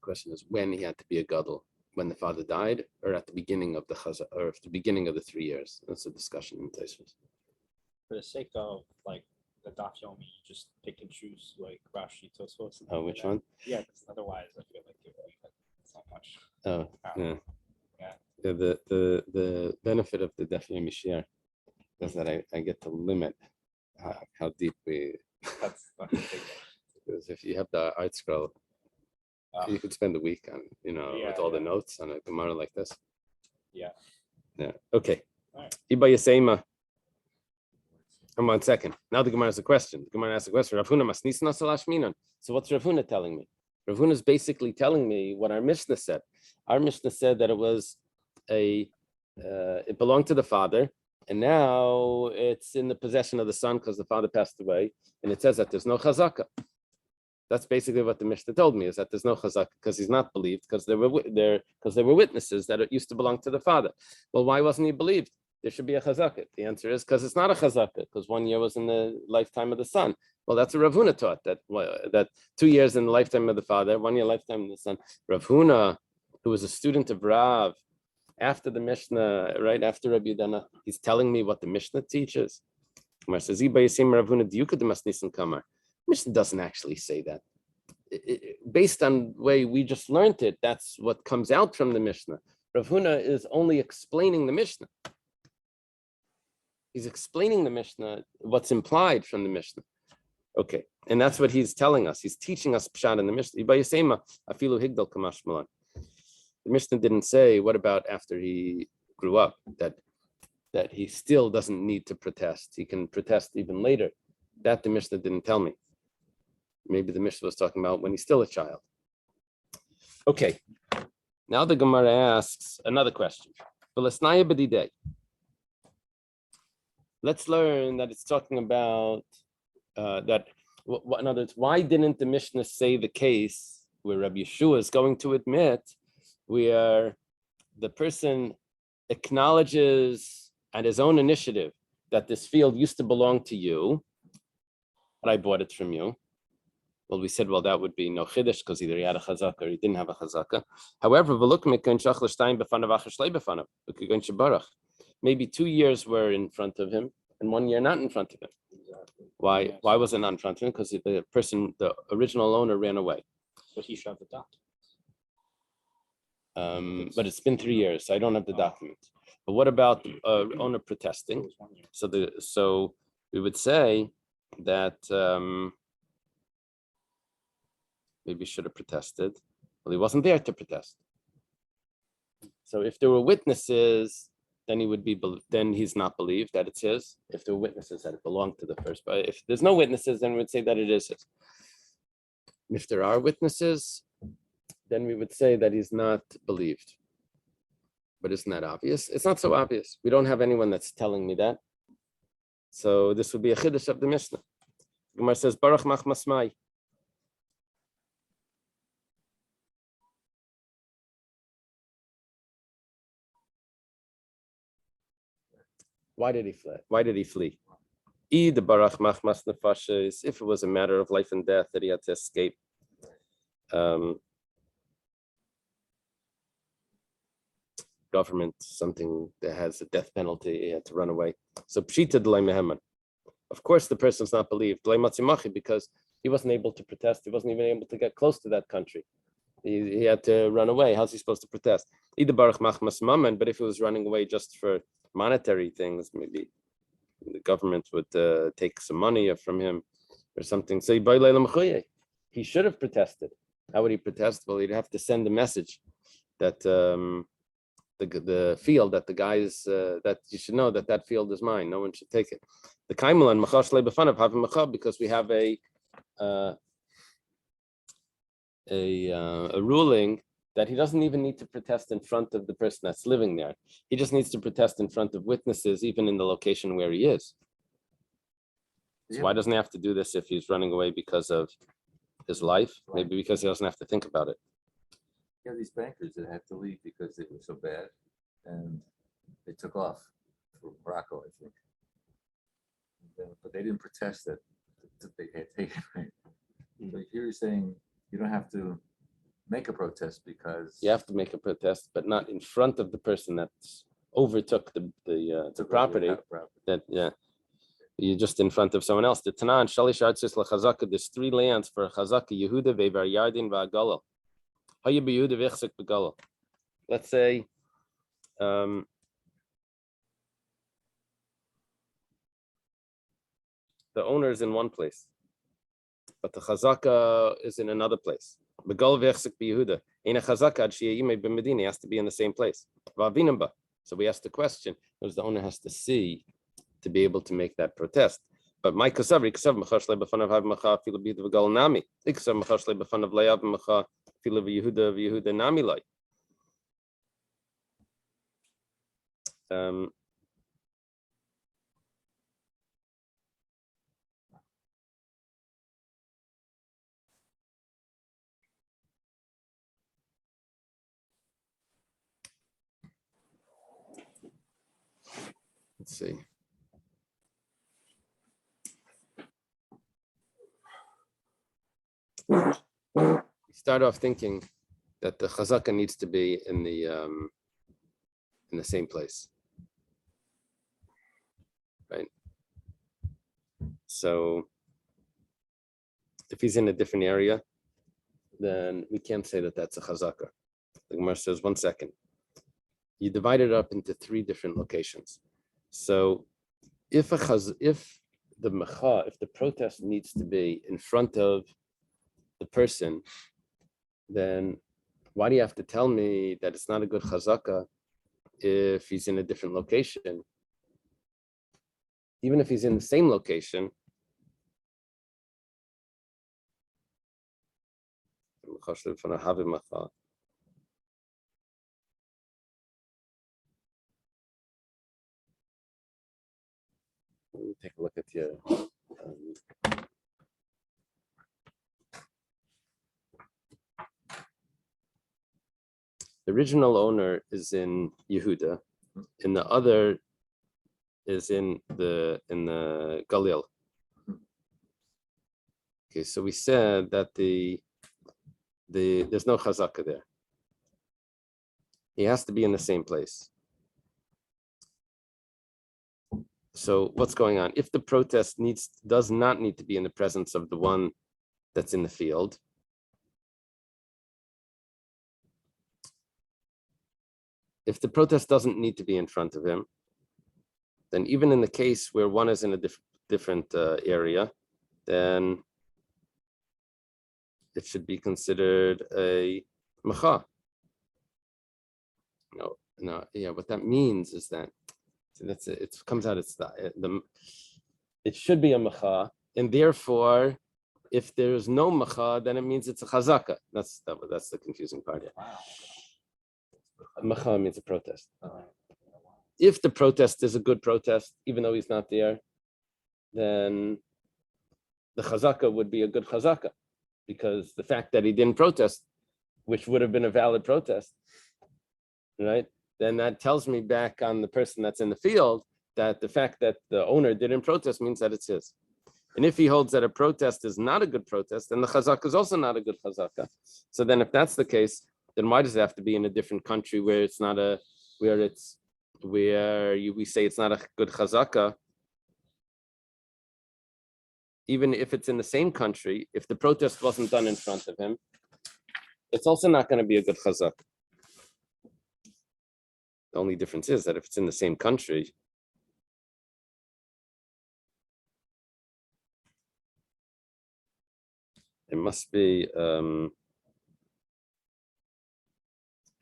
question is when he had to be a gadol, when the father died, or at the beginning of the chaza, or at the beginning of the 3 years. That's a discussion in Taisvus. For the sake of the Daf Yomi, you just pick and choose Rashi, Tosfos. Oh, which one? Yeah, because otherwise I feel like it's not much. Oh, yeah. Yeah. The benefit of the Daf Yomi share is that I get to limit how deep we. That's the big one. Because if you have the art scroll, you could spend a week on, with all the notes on a Gemara like this. Yeah. Yeah. Okay. All right. Iba Yasema. Come on, 2nd. Now the Gemara has a question. The Gemara asks a question. Rav Huna masnisna salash minan. So what's Rav Huna telling me? Rav Huna is basically telling me what our Mishnah said. Our Mishnah said that it was it belonged to the father, and now it's in the possession of the son because the father passed away, and it says that there's no chazaka. That's basically what the Mishnah told me, is that there's no chazaka because he's not believed, because there were witnesses that it used to belong to the father. Well, why wasn't he believed? There should be a chazaka. The answer is because it's not a chazaka, because 1 year was in the lifetime of the son. Well, that's what Rav Huna taught, that 2 years in the lifetime of the father, 1 year lifetime of the son. Rav Huna, who was a student of Rav, after the Mishnah, right after Rabbi Yudana, he's telling me what the Mishnah teaches. Gemara says, Mishnah doesn't actually say that. Based on the way we just learned it, that's what comes out from the Mishnah. Rav Huna is only explaining the Mishnah. He's explaining the Mishnah, what's implied from the Mishnah. Okay, and that's what he's telling us. He's teaching us pshat in the Mishnah. The Mishnah didn't say, what about after he grew up, that he still doesn't need to protest. He can protest even later. That the Mishnah didn't tell me. Maybe the Mishnah was talking about when he's still a child. Okay, now the Gemara asks another question. Let's learn that it's talking about that. In other words, why didn't the Mishnah say the case where Rabbi Yeshua is going to admit where the person acknowledges at his own initiative that this field used to belong to you, but I bought it from you? Well, we said, well, that would be no chiddush because either he had a chazaka or he didn't have a chazaka. However, maybe 2 years were in front of him and 1 year not in front of him. Why? Why was it not in front of him? Because the original owner ran away. But he should have the document. But it's been 3 years, so I don't have the document. But what about owner protesting? So we would say that maybe he should have protested. Well, he wasn't there to protest. So if there were witnesses, then then he's not believed that it's his. If there were witnesses that it belonged to the first, but if there's no witnesses, then we would say that it is his. If there are witnesses, then we would say that he's not believed. But isn't that obvious? It's not so obvious. We don't have anyone that's telling me that. So this would be a chiddush of the Mishnah. Gemara says, Baruch machmasmai. Why did he flee? Why did he flee? If it was a matter of life and death that he had to escape. Government, something that has a death penalty, he had to run away. So pshita d'lei meheman. Of course, the person's not believed because he wasn't able to protest. He wasn't even able to get close to that country. He had to run away. How's he supposed to protest? Either baruch machmas mammon, but if he was running away just for monetary things, maybe the government would take some money from him or something. So he should have protested. How would he protest? Well, he'd have to send a message that the field that the guys that you should know that field is mine. No one should take it. The kaimulan machash lebefanav have a because we have a ruling that he doesn't even need to protest in front of the person that's living there. He just needs to protest in front of witnesses, even in the location where he is. So why doesn't he have to do this if he's running away because of his life? Maybe because he doesn't have to think about it. You have these bankers that had to leave because they were so bad, and they took off for Morocco, I think. But they didn't protest that they had taken. Right? So here you're saying you don't have to make a protest because you have to make a protest, but not in front of the person that overtook the property. You're just in front of someone else. The Tanan Shalish Artzis LaChazaka. There's 3 lands for Chazaka: Yehuda, Vevar Yardin, Va'Galal. Let's say the owner is in one place, but the chazaka is in another place. Begal v'echsek b'Yehuda. Ein a chazaka ad sheyayimei b'Medina. Has to be in the same place. V'avinamba. So we ask the question: because the owner has to see to be able to make that protest. But my kasavri kasav machash lebafanav hav macha filu b'Yehuda v'gal nami. Ikasav machash lebafanav leyav macha filu v'Yehuda nami lay. Let's see. You start off thinking that the chazaka needs to be in the in the same place. Right? So if he's in a different area, then we can't say that that's a chazaka. The Gemara says, 1 second. You divide it up into 3 different locations. So if the protest needs to be in front of the person, then why do you have to tell me that it's not a good chazaka if he's in a different location? Even if he's in the same location, let me take a look at your the original owner is in Yehuda, and the other is in the Galil. Okay, so we said that there's no chazaka there. He has to be in the same place. So what's going on? If the protest does not need to be in the presence of the one that's in the field, if the protest doesn't need to be in front of him, then even in the case where one is in a different area, then it should be considered a macha. No, yeah. What that means is that it comes out. It should be a macha, and therefore, if there's no macha, then it means it's a chazaka. That's the confusing part here. Macha means a protest. If the protest is a good protest, even though he's not there, then the chazaka would be a good chazaka, because the fact that he didn't protest, which would have been a valid protest, right? Then that tells me back on the person that's in the field that the fact that the owner didn't protest means that it's his. And if he holds that a protest is not a good protest, then the chazaka is also not a good chazaka. So then if that's the case, then why does it have to be in a different country where it's not we say it's not a good chazaka? Even if it's in the same country, if the protest wasn't done in front of him, it's also not going to be a good chazaka. The only difference is that if it's in the same country, it must be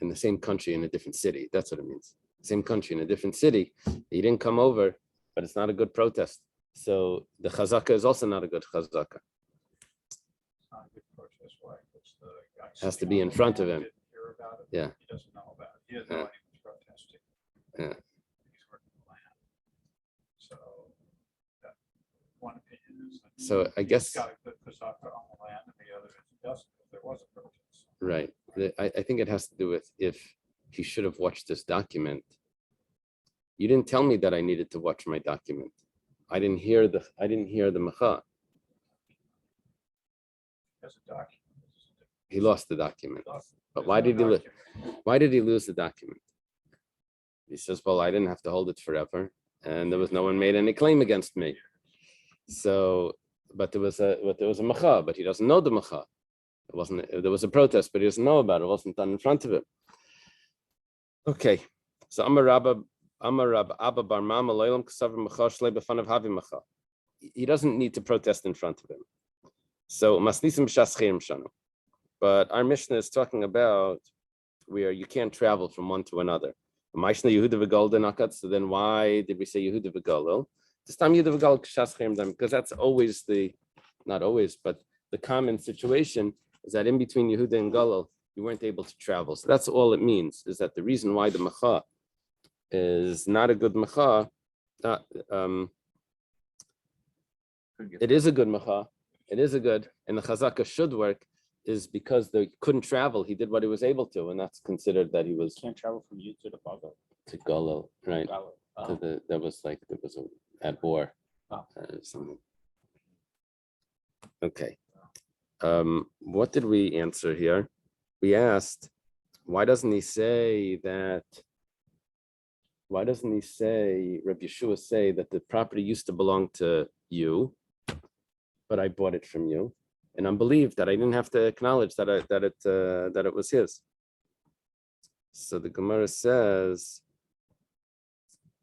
in the same country in a different city. That's what it means. Same country in a different city. He didn't come over, but it's not a good protest. So the chazaka is also not a good chazaka. Has to be in front of him. Yeah. He doesn't know about it. He has no idea who's protesting. Yeah. He's working the land. So that one opinion is that So I guess he's got a good chazaka on the land, and the other is he doesn't, if there was a protest. right. I think it has to do with if he should have watched this document. You didn't tell me that I needed to watch my document. I didn't hear the macha. As a document. He lost the document. But why did he lose the document? He says, well, I didn't have to hold it forever, and there was no one made any claim against me. So, but there was a macha, but he doesn't know the macha. There was a protest, but he doesn't know about it. It wasn't done in front of him. Okay. So Amar Rabba Abba Bar Mama Leilam Kasavar Macha Shlei B'fanav Havi Macha. He doesn't need to protest in front of him. So Masnisim B'Shas Chayim Shanu. But our Mishnah is talking about where you can't travel from one to another. So then why did we say Yehuda v'Galil? This time Yehuda v'Galil K'Shas Chayim Dam, because that's always not always, but the common situation is that in between Yehuda and Galil, you weren't able to travel. So that's all it means, is that the reason why the macha is not a good macha, it is a good macha, and the chazaka should work, is because they couldn't travel. He did what he was able to, and that's considered that he was Can't travel from you to the bugger. to Galil, right? Oh. There was at war, something. Okay. What did we answer here? We asked, why doesn't he say that why doesn't he say, Rabbi Yeshua say that the property used to belong to you, but I bought it from you, and I'm believed that I didn't have to acknowledge that it was his. So the Gemara says,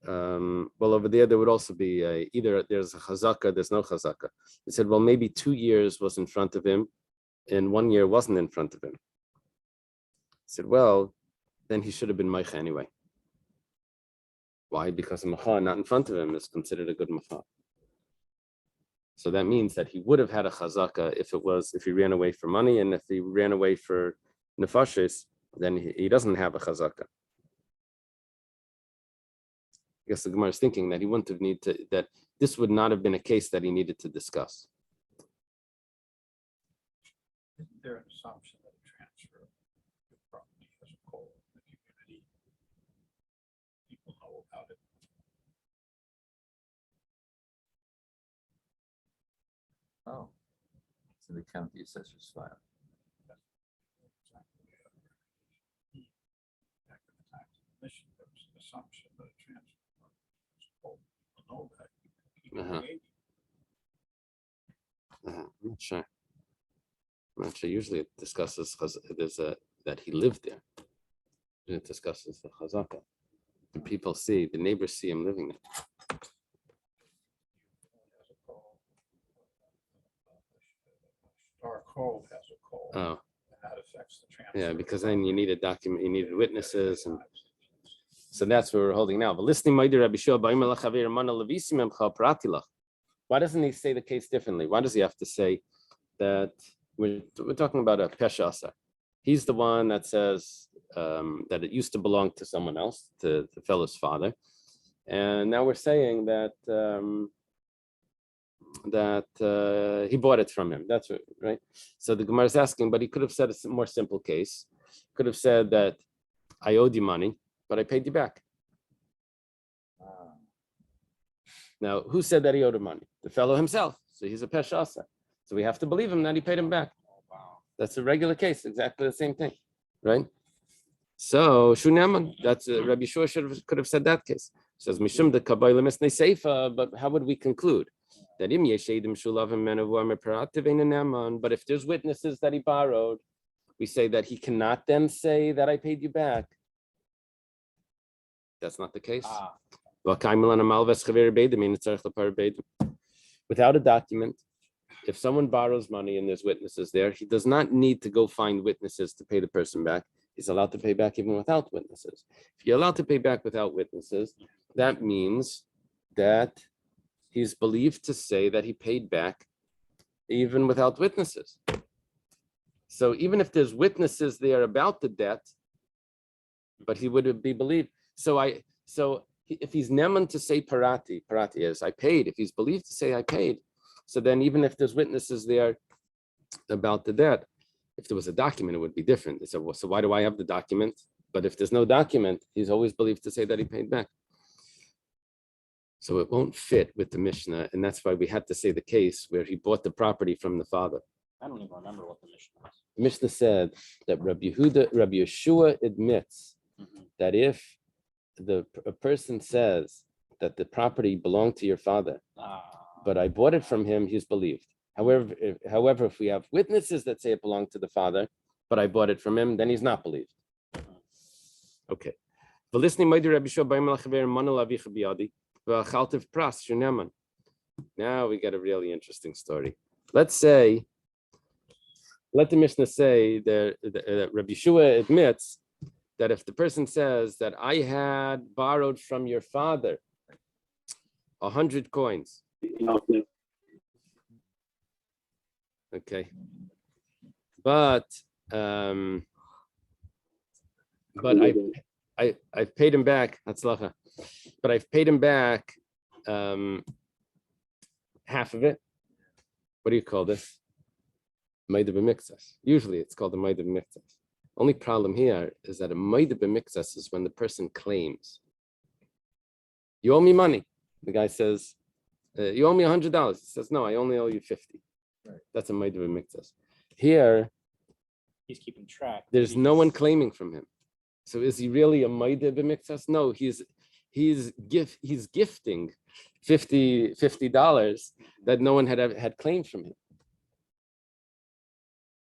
well, over there would also be either there's a chazaka, there's no chazaka. He said, well, maybe 2 years was in front of him, and 1 year wasn't in front of him. He said, well, then he should have been Meicha anyway. Why? Because a Macha not in front of him is considered a good Macha. So that means that he would have had a chazaka if he ran away for money, and if he ran away for nefashis, then he doesn't have a chazaka. I guess the Gemara is thinking that he wouldn't have that this would not have been a case that he needed to discuss. Isn't there an assumption that a transfer of property has a call in the community? People know about it. Oh, it's in the county assessor's file. Back in the times of the mission, there was an assumption that a transfer was called. People know that. I'm not sure. Usually it discusses that he lived there. It discusses the chazaka. The people see, the neighbors see him living there. Our code has a code. Oh, And that affects the transfer. yeah, because then you need a document, you needed witnesses, and so that's what we're holding now. But listening, why doesn't he say the case differently? Why does he have to say that we're talking about a pesha asar? He's the one that says that it used to belong to someone else, to the fellow's father, and now we're saying that he bought it from him. That's right. So the Gemara is asking, but he could have said a more simple case. Could have said that I owed you money, but I paid you back. Now, who said that he owed him money? The fellow himself. So he's a pesha asar. So we have to believe him that he paid him back. That's a regular case, exactly the same thing, right? So Shunaman, that's Rabbi Yeshua could have said that case. Says Mishum the Kabbalah Misnei Seifa, but how would we conclude that im yeshedim shulavim menavu ameparativ einaman? But if there's witnesses that he borrowed, we say that he cannot then say that I paid you back. That's not the case. Without a document, if someone borrows money and there's witnesses there, he does not need to go find witnesses to pay the person back. He's allowed to pay back even without witnesses. If you're allowed to pay back without witnesses, that means that he's believed to say that he paid back even without witnesses. So even if there's witnesses there about the debt, but he would be believed. So if he's neman to say parati is I paid. If he's believed to say I paid, so then even if there's witnesses there about the debt, if there was a document, it would be different. They said, well, so why do I have the document? But if there's no document, he's always believed to say that he paid back. So it won't fit with the Mishnah, and that's why we had to say the case where he bought the property from the father. I don't even remember what the Mishnah was. The Mishnah said that Rabbi Yeshua admits that if a person says that the property belonged to your father, but I bought it from him, he's believed. However, if we have witnesses that say it belonged to the father, but I bought it from him, then he's not believed. Okay. Now we get a really interesting story. Let the Mishnah say that Rabbi Yeshua admits that if the person says that I had borrowed from your father 100 coins. Okay. But I've paid him back. Hatzlacha. But I've paid him back half of it. What do you call this? Maida b'mikzas. Usually it's called a maida b'mikzas. Only problem here is that a maida b'mikzas is when the person claims. You owe me money. The guy says, you owe me $100. He says, no, I only owe you 50. Right. That's a maida b'mikzas. Here, he's keeping track. There's no one claiming from him. So is he really a maida b'mikzas? No, he's gifting $50 that no one had claimed from him.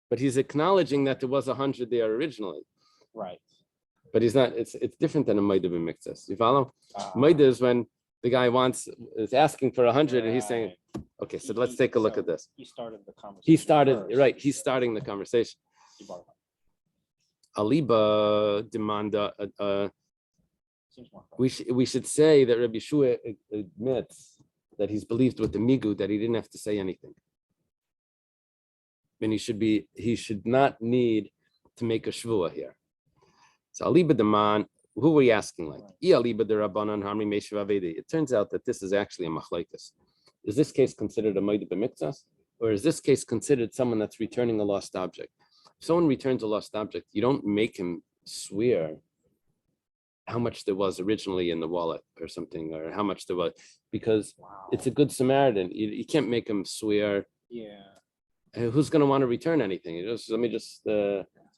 But he's acknowledging that there was 100 there originally. Right. But he's not. It's different than a Maida b'miktzas. You follow? Maida is when the guy is asking for 100, and he's saying, "Okay, so let's take a look at this." He started the conversation. He started first. right. He's starting the conversation. He brought it up. Aliba demanda. Seems more We should say that Rabbi Shua admits that he's believed with the migu that he didn't have to say anything. And he should not need to make a shvua here. So Aliba Daman, who were you asking like? It turns out that this is actually a machlaikas. Is this case considered a maida b'miktzas? Or is this case considered someone that's returning a lost object? If someone returns a lost object, you don't make him swear how much there was originally in the wallet or something, or how much there was, because it's a good Samaritan. You can't make him swear. Yeah. Who's going to want to return anything? Let me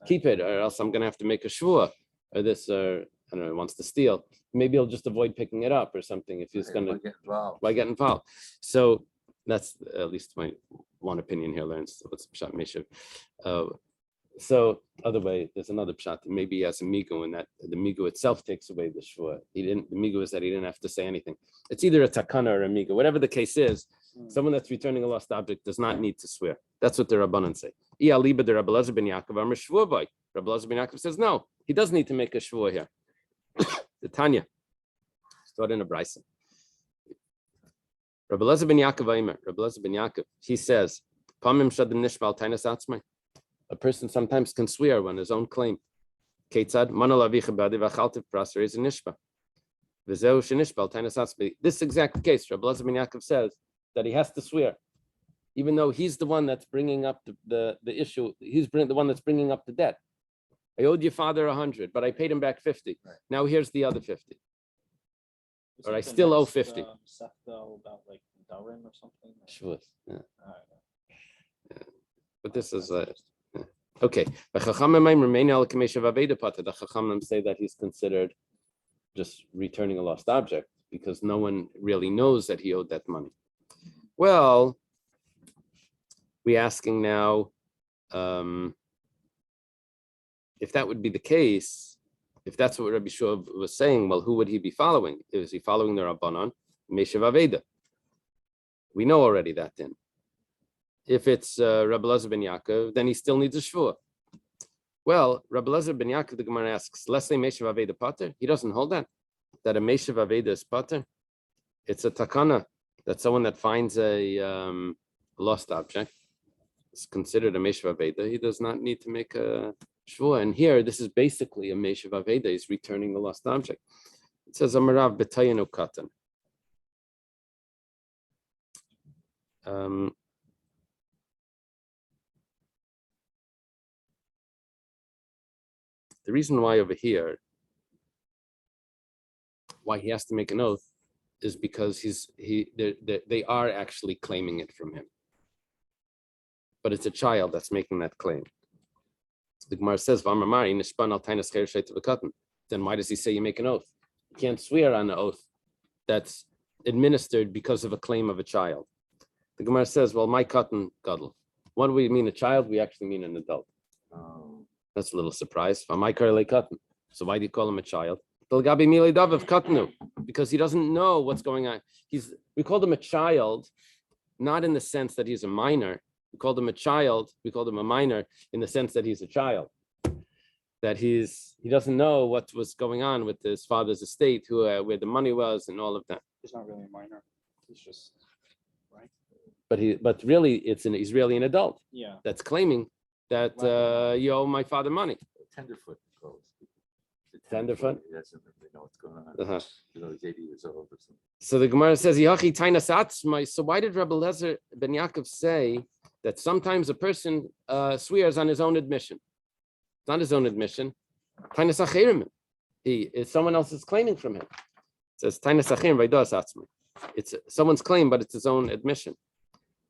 keep it, or else I'm going to have to make a shvua, or this, or I don't know, wants to steal. Maybe he'll just avoid picking it up or something if he's going to. Why get involved? So that's at least my one opinion here. Learns what's pshat meshav. So other way, there's another pshat. Maybe he has a migu, and that the migu itself takes away the shvua. The migu is that he didn't have to say anything. It's either a takana or a migu. Whatever the case is, someone that's returning a lost object does not need to swear. That's what the Rabbanan say. Rabbi Elazar ben Yaakov says no, he does need to make a shvua here. The Tanya, stored in a brisa. Rabbi Elazar ben Yaakov, he says, a person sometimes can swear on his own claim. This exact case, Rabbi Elazar ben Yaakov says that he has to swear, even though he's the one that's bringing up the issue. He's the one that's bringing up the debt. I owed your father 100, but I paid him back 50. Right. Now here's the other 50. Or I still owe 50. About like Darim or something. Sure. Yeah. But this is okay. The Chachamim say that he's considered just returning a lost object because no one really knows that he owed that money. Well, we're asking now, if that would be the case, if that's what Rabbi Shua was saying, well, who would he be following? Is he following the Rabbanon? Meshav Aveda. We know already that then. If it's Rabbi Elazar ben Yaakov, then he still needs a shvua. Well, Rabbi Elazar ben Yaakov, the Gemara asks, let's say Meshav Aveda pater. He doesn't hold that a Meshav Aveda is pater. It's a takana, that someone that finds a lost object is considered a Meshav Aveda. He does not need to make a shvua. And here, this is basically a Meshav Aveda. He's returning the lost object. It says, Amarav b'tayanu katan. The reason why over here, why he has to make an oath, is because they are actually claiming it from him. But it's a child that's making that claim. The Gemara says, then why does he say you make an oath? You can't swear on an oath that's administered because of a claim of a child. The Gemara says, well, my katan gadol. What do we mean a child? We actually mean an adult. That's a little surprise. So why do you call him a child? Because he doesn't know what's going on. We called him a child, not in the sense that he's a minor. We called him a child. We called him a minor in the sense that he's a child. That he doesn't know what was going on with his father's estate, where the money was, and all of that. He's not really a minor. He's just right. But really, he's really an adult. Yeah. That's claiming that you owe my father money. Tenderfoot goes. Tenderfoot? He doesn't really know what's going on. You know, he's 80 years old or something. So the Gemara says, Yachi tainas atzmai. So why did Rabbi Elazar ben Yaakov say that sometimes a person swears on his own admission? It's not his own admission. Tainas achirim. It's someone else is claiming from him. It says tainas achirim v'dos atzmai. It's someone's claim, but it's his own admission.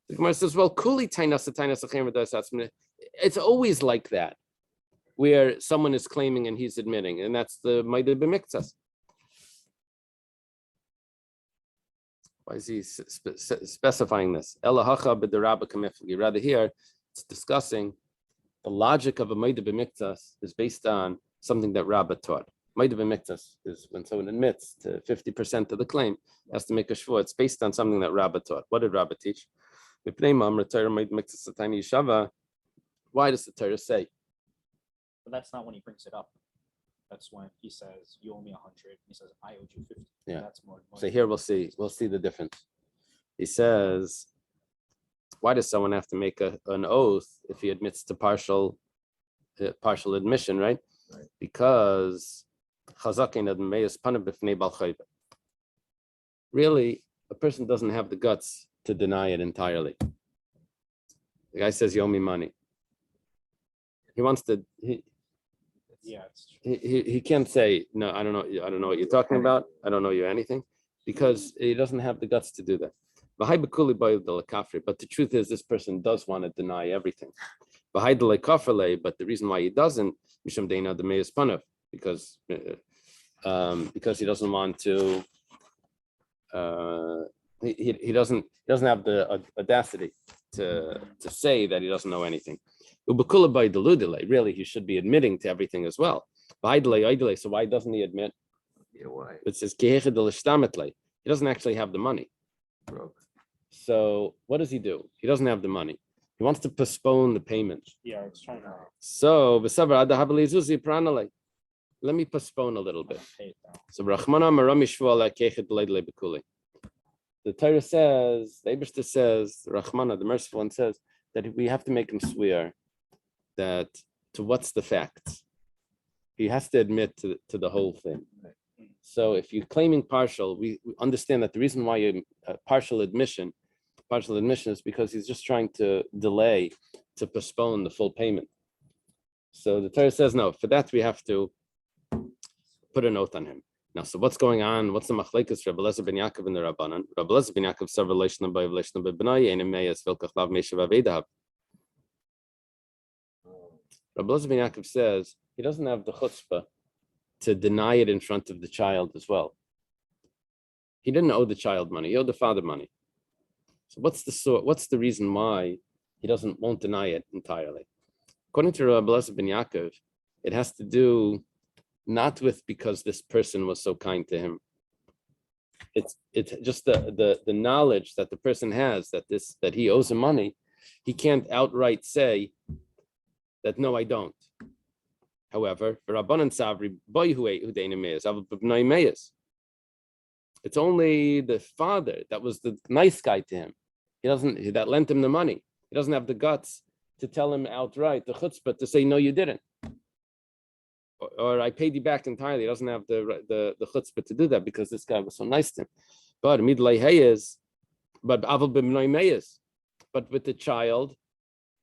The Gemara says, well, kuli tainas achirim v'dos atzmai. It's always like that, where someone is claiming and he's admitting, and that's the maida b'miktzas. Why is he specifying this? Rather here, it's discussing the logic of a Maida b'miktas is based on something that Rabbah taught. Maida b'miktas is when someone admits to 50% of the claim, has to make a shvua. It's based on something that Rabbah taught. What did Rabbah teach? Why does the Torah say? But that's not when he brings it up. That's when he says, you owe me 100. He says, I owed you 50. Yeah. That's more. So here we'll see the difference. He says, why does someone have to make an oath if he admits to partial admission, right? Right. Because really, a person doesn't have the guts to deny it entirely. The guy says, Yomi money. He wants to, Yeah, it's he can't say, no, I don't know what you're talking about. I don't know you anything, because he doesn't have the guts to do that. But the truth is, this person does want to deny everything. But the reason why he doesn't, because he doesn't want to, he doesn't have the audacity to say that he doesn't know anything. Really, he should be admitting to everything as well. So why doesn't he admit? Yeah, why? It says he doesn't actually have the money. Broke. So what does he do? He doesn't have the money. He wants to postpone the payment. yeah, it's trying to So let me postpone a little bit. pay it down. So the Torah says, the Eibishter says, Rahmana, the merciful one, says that we have to make him swear that to what's the fact. He has to admit to the whole thing. So if you're claiming partial, we understand that the reason why you partial admission is because he's just trying to delay, to postpone the full payment. So the Torah says, no, for that we have to put an oath on him. Now, so what's going on? What's the machlekes Rabbi Eliezer ben Yaakov and the Rabbanan? Rabbi Eliezer ben Yaakov said, "Relation by relation by b'nai, ein meyas vilkach lav meishav avedav." Rabbi Eliezer ben Yaakov says he doesn't have the chutzpah to deny it in front of the child as well. He didn't owe the child money; he owed the father money. So what's the reason why he won't deny it entirely? According to Rabbi Eliezer ben Yaakov, it has to do not with because this person was so kind to him. It's just the knowledge that the person has that he owes him money. He can't outright say that no, I don't. However, it's only the father that was the nice guy to him. That lent him the money. He doesn't have the guts to tell him outright, the chutzpah, to say no, you didn't. Or I paid you back entirely. He doesn't have the chutzpah to do that because this guy was so nice to him. But with the child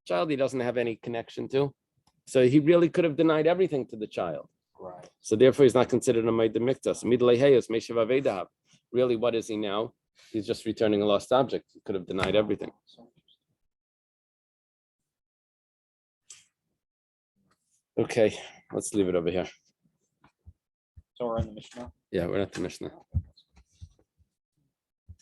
he doesn't have any connection to. So he really could have denied everything to the child. Right. So therefore he's not considered a Maida Miktas. Really, what is he now? He's just returning a lost object. He could have denied everything. Okay, let's leave it over here. So we're in the Mishnah. Yeah, we're at the Mishnah.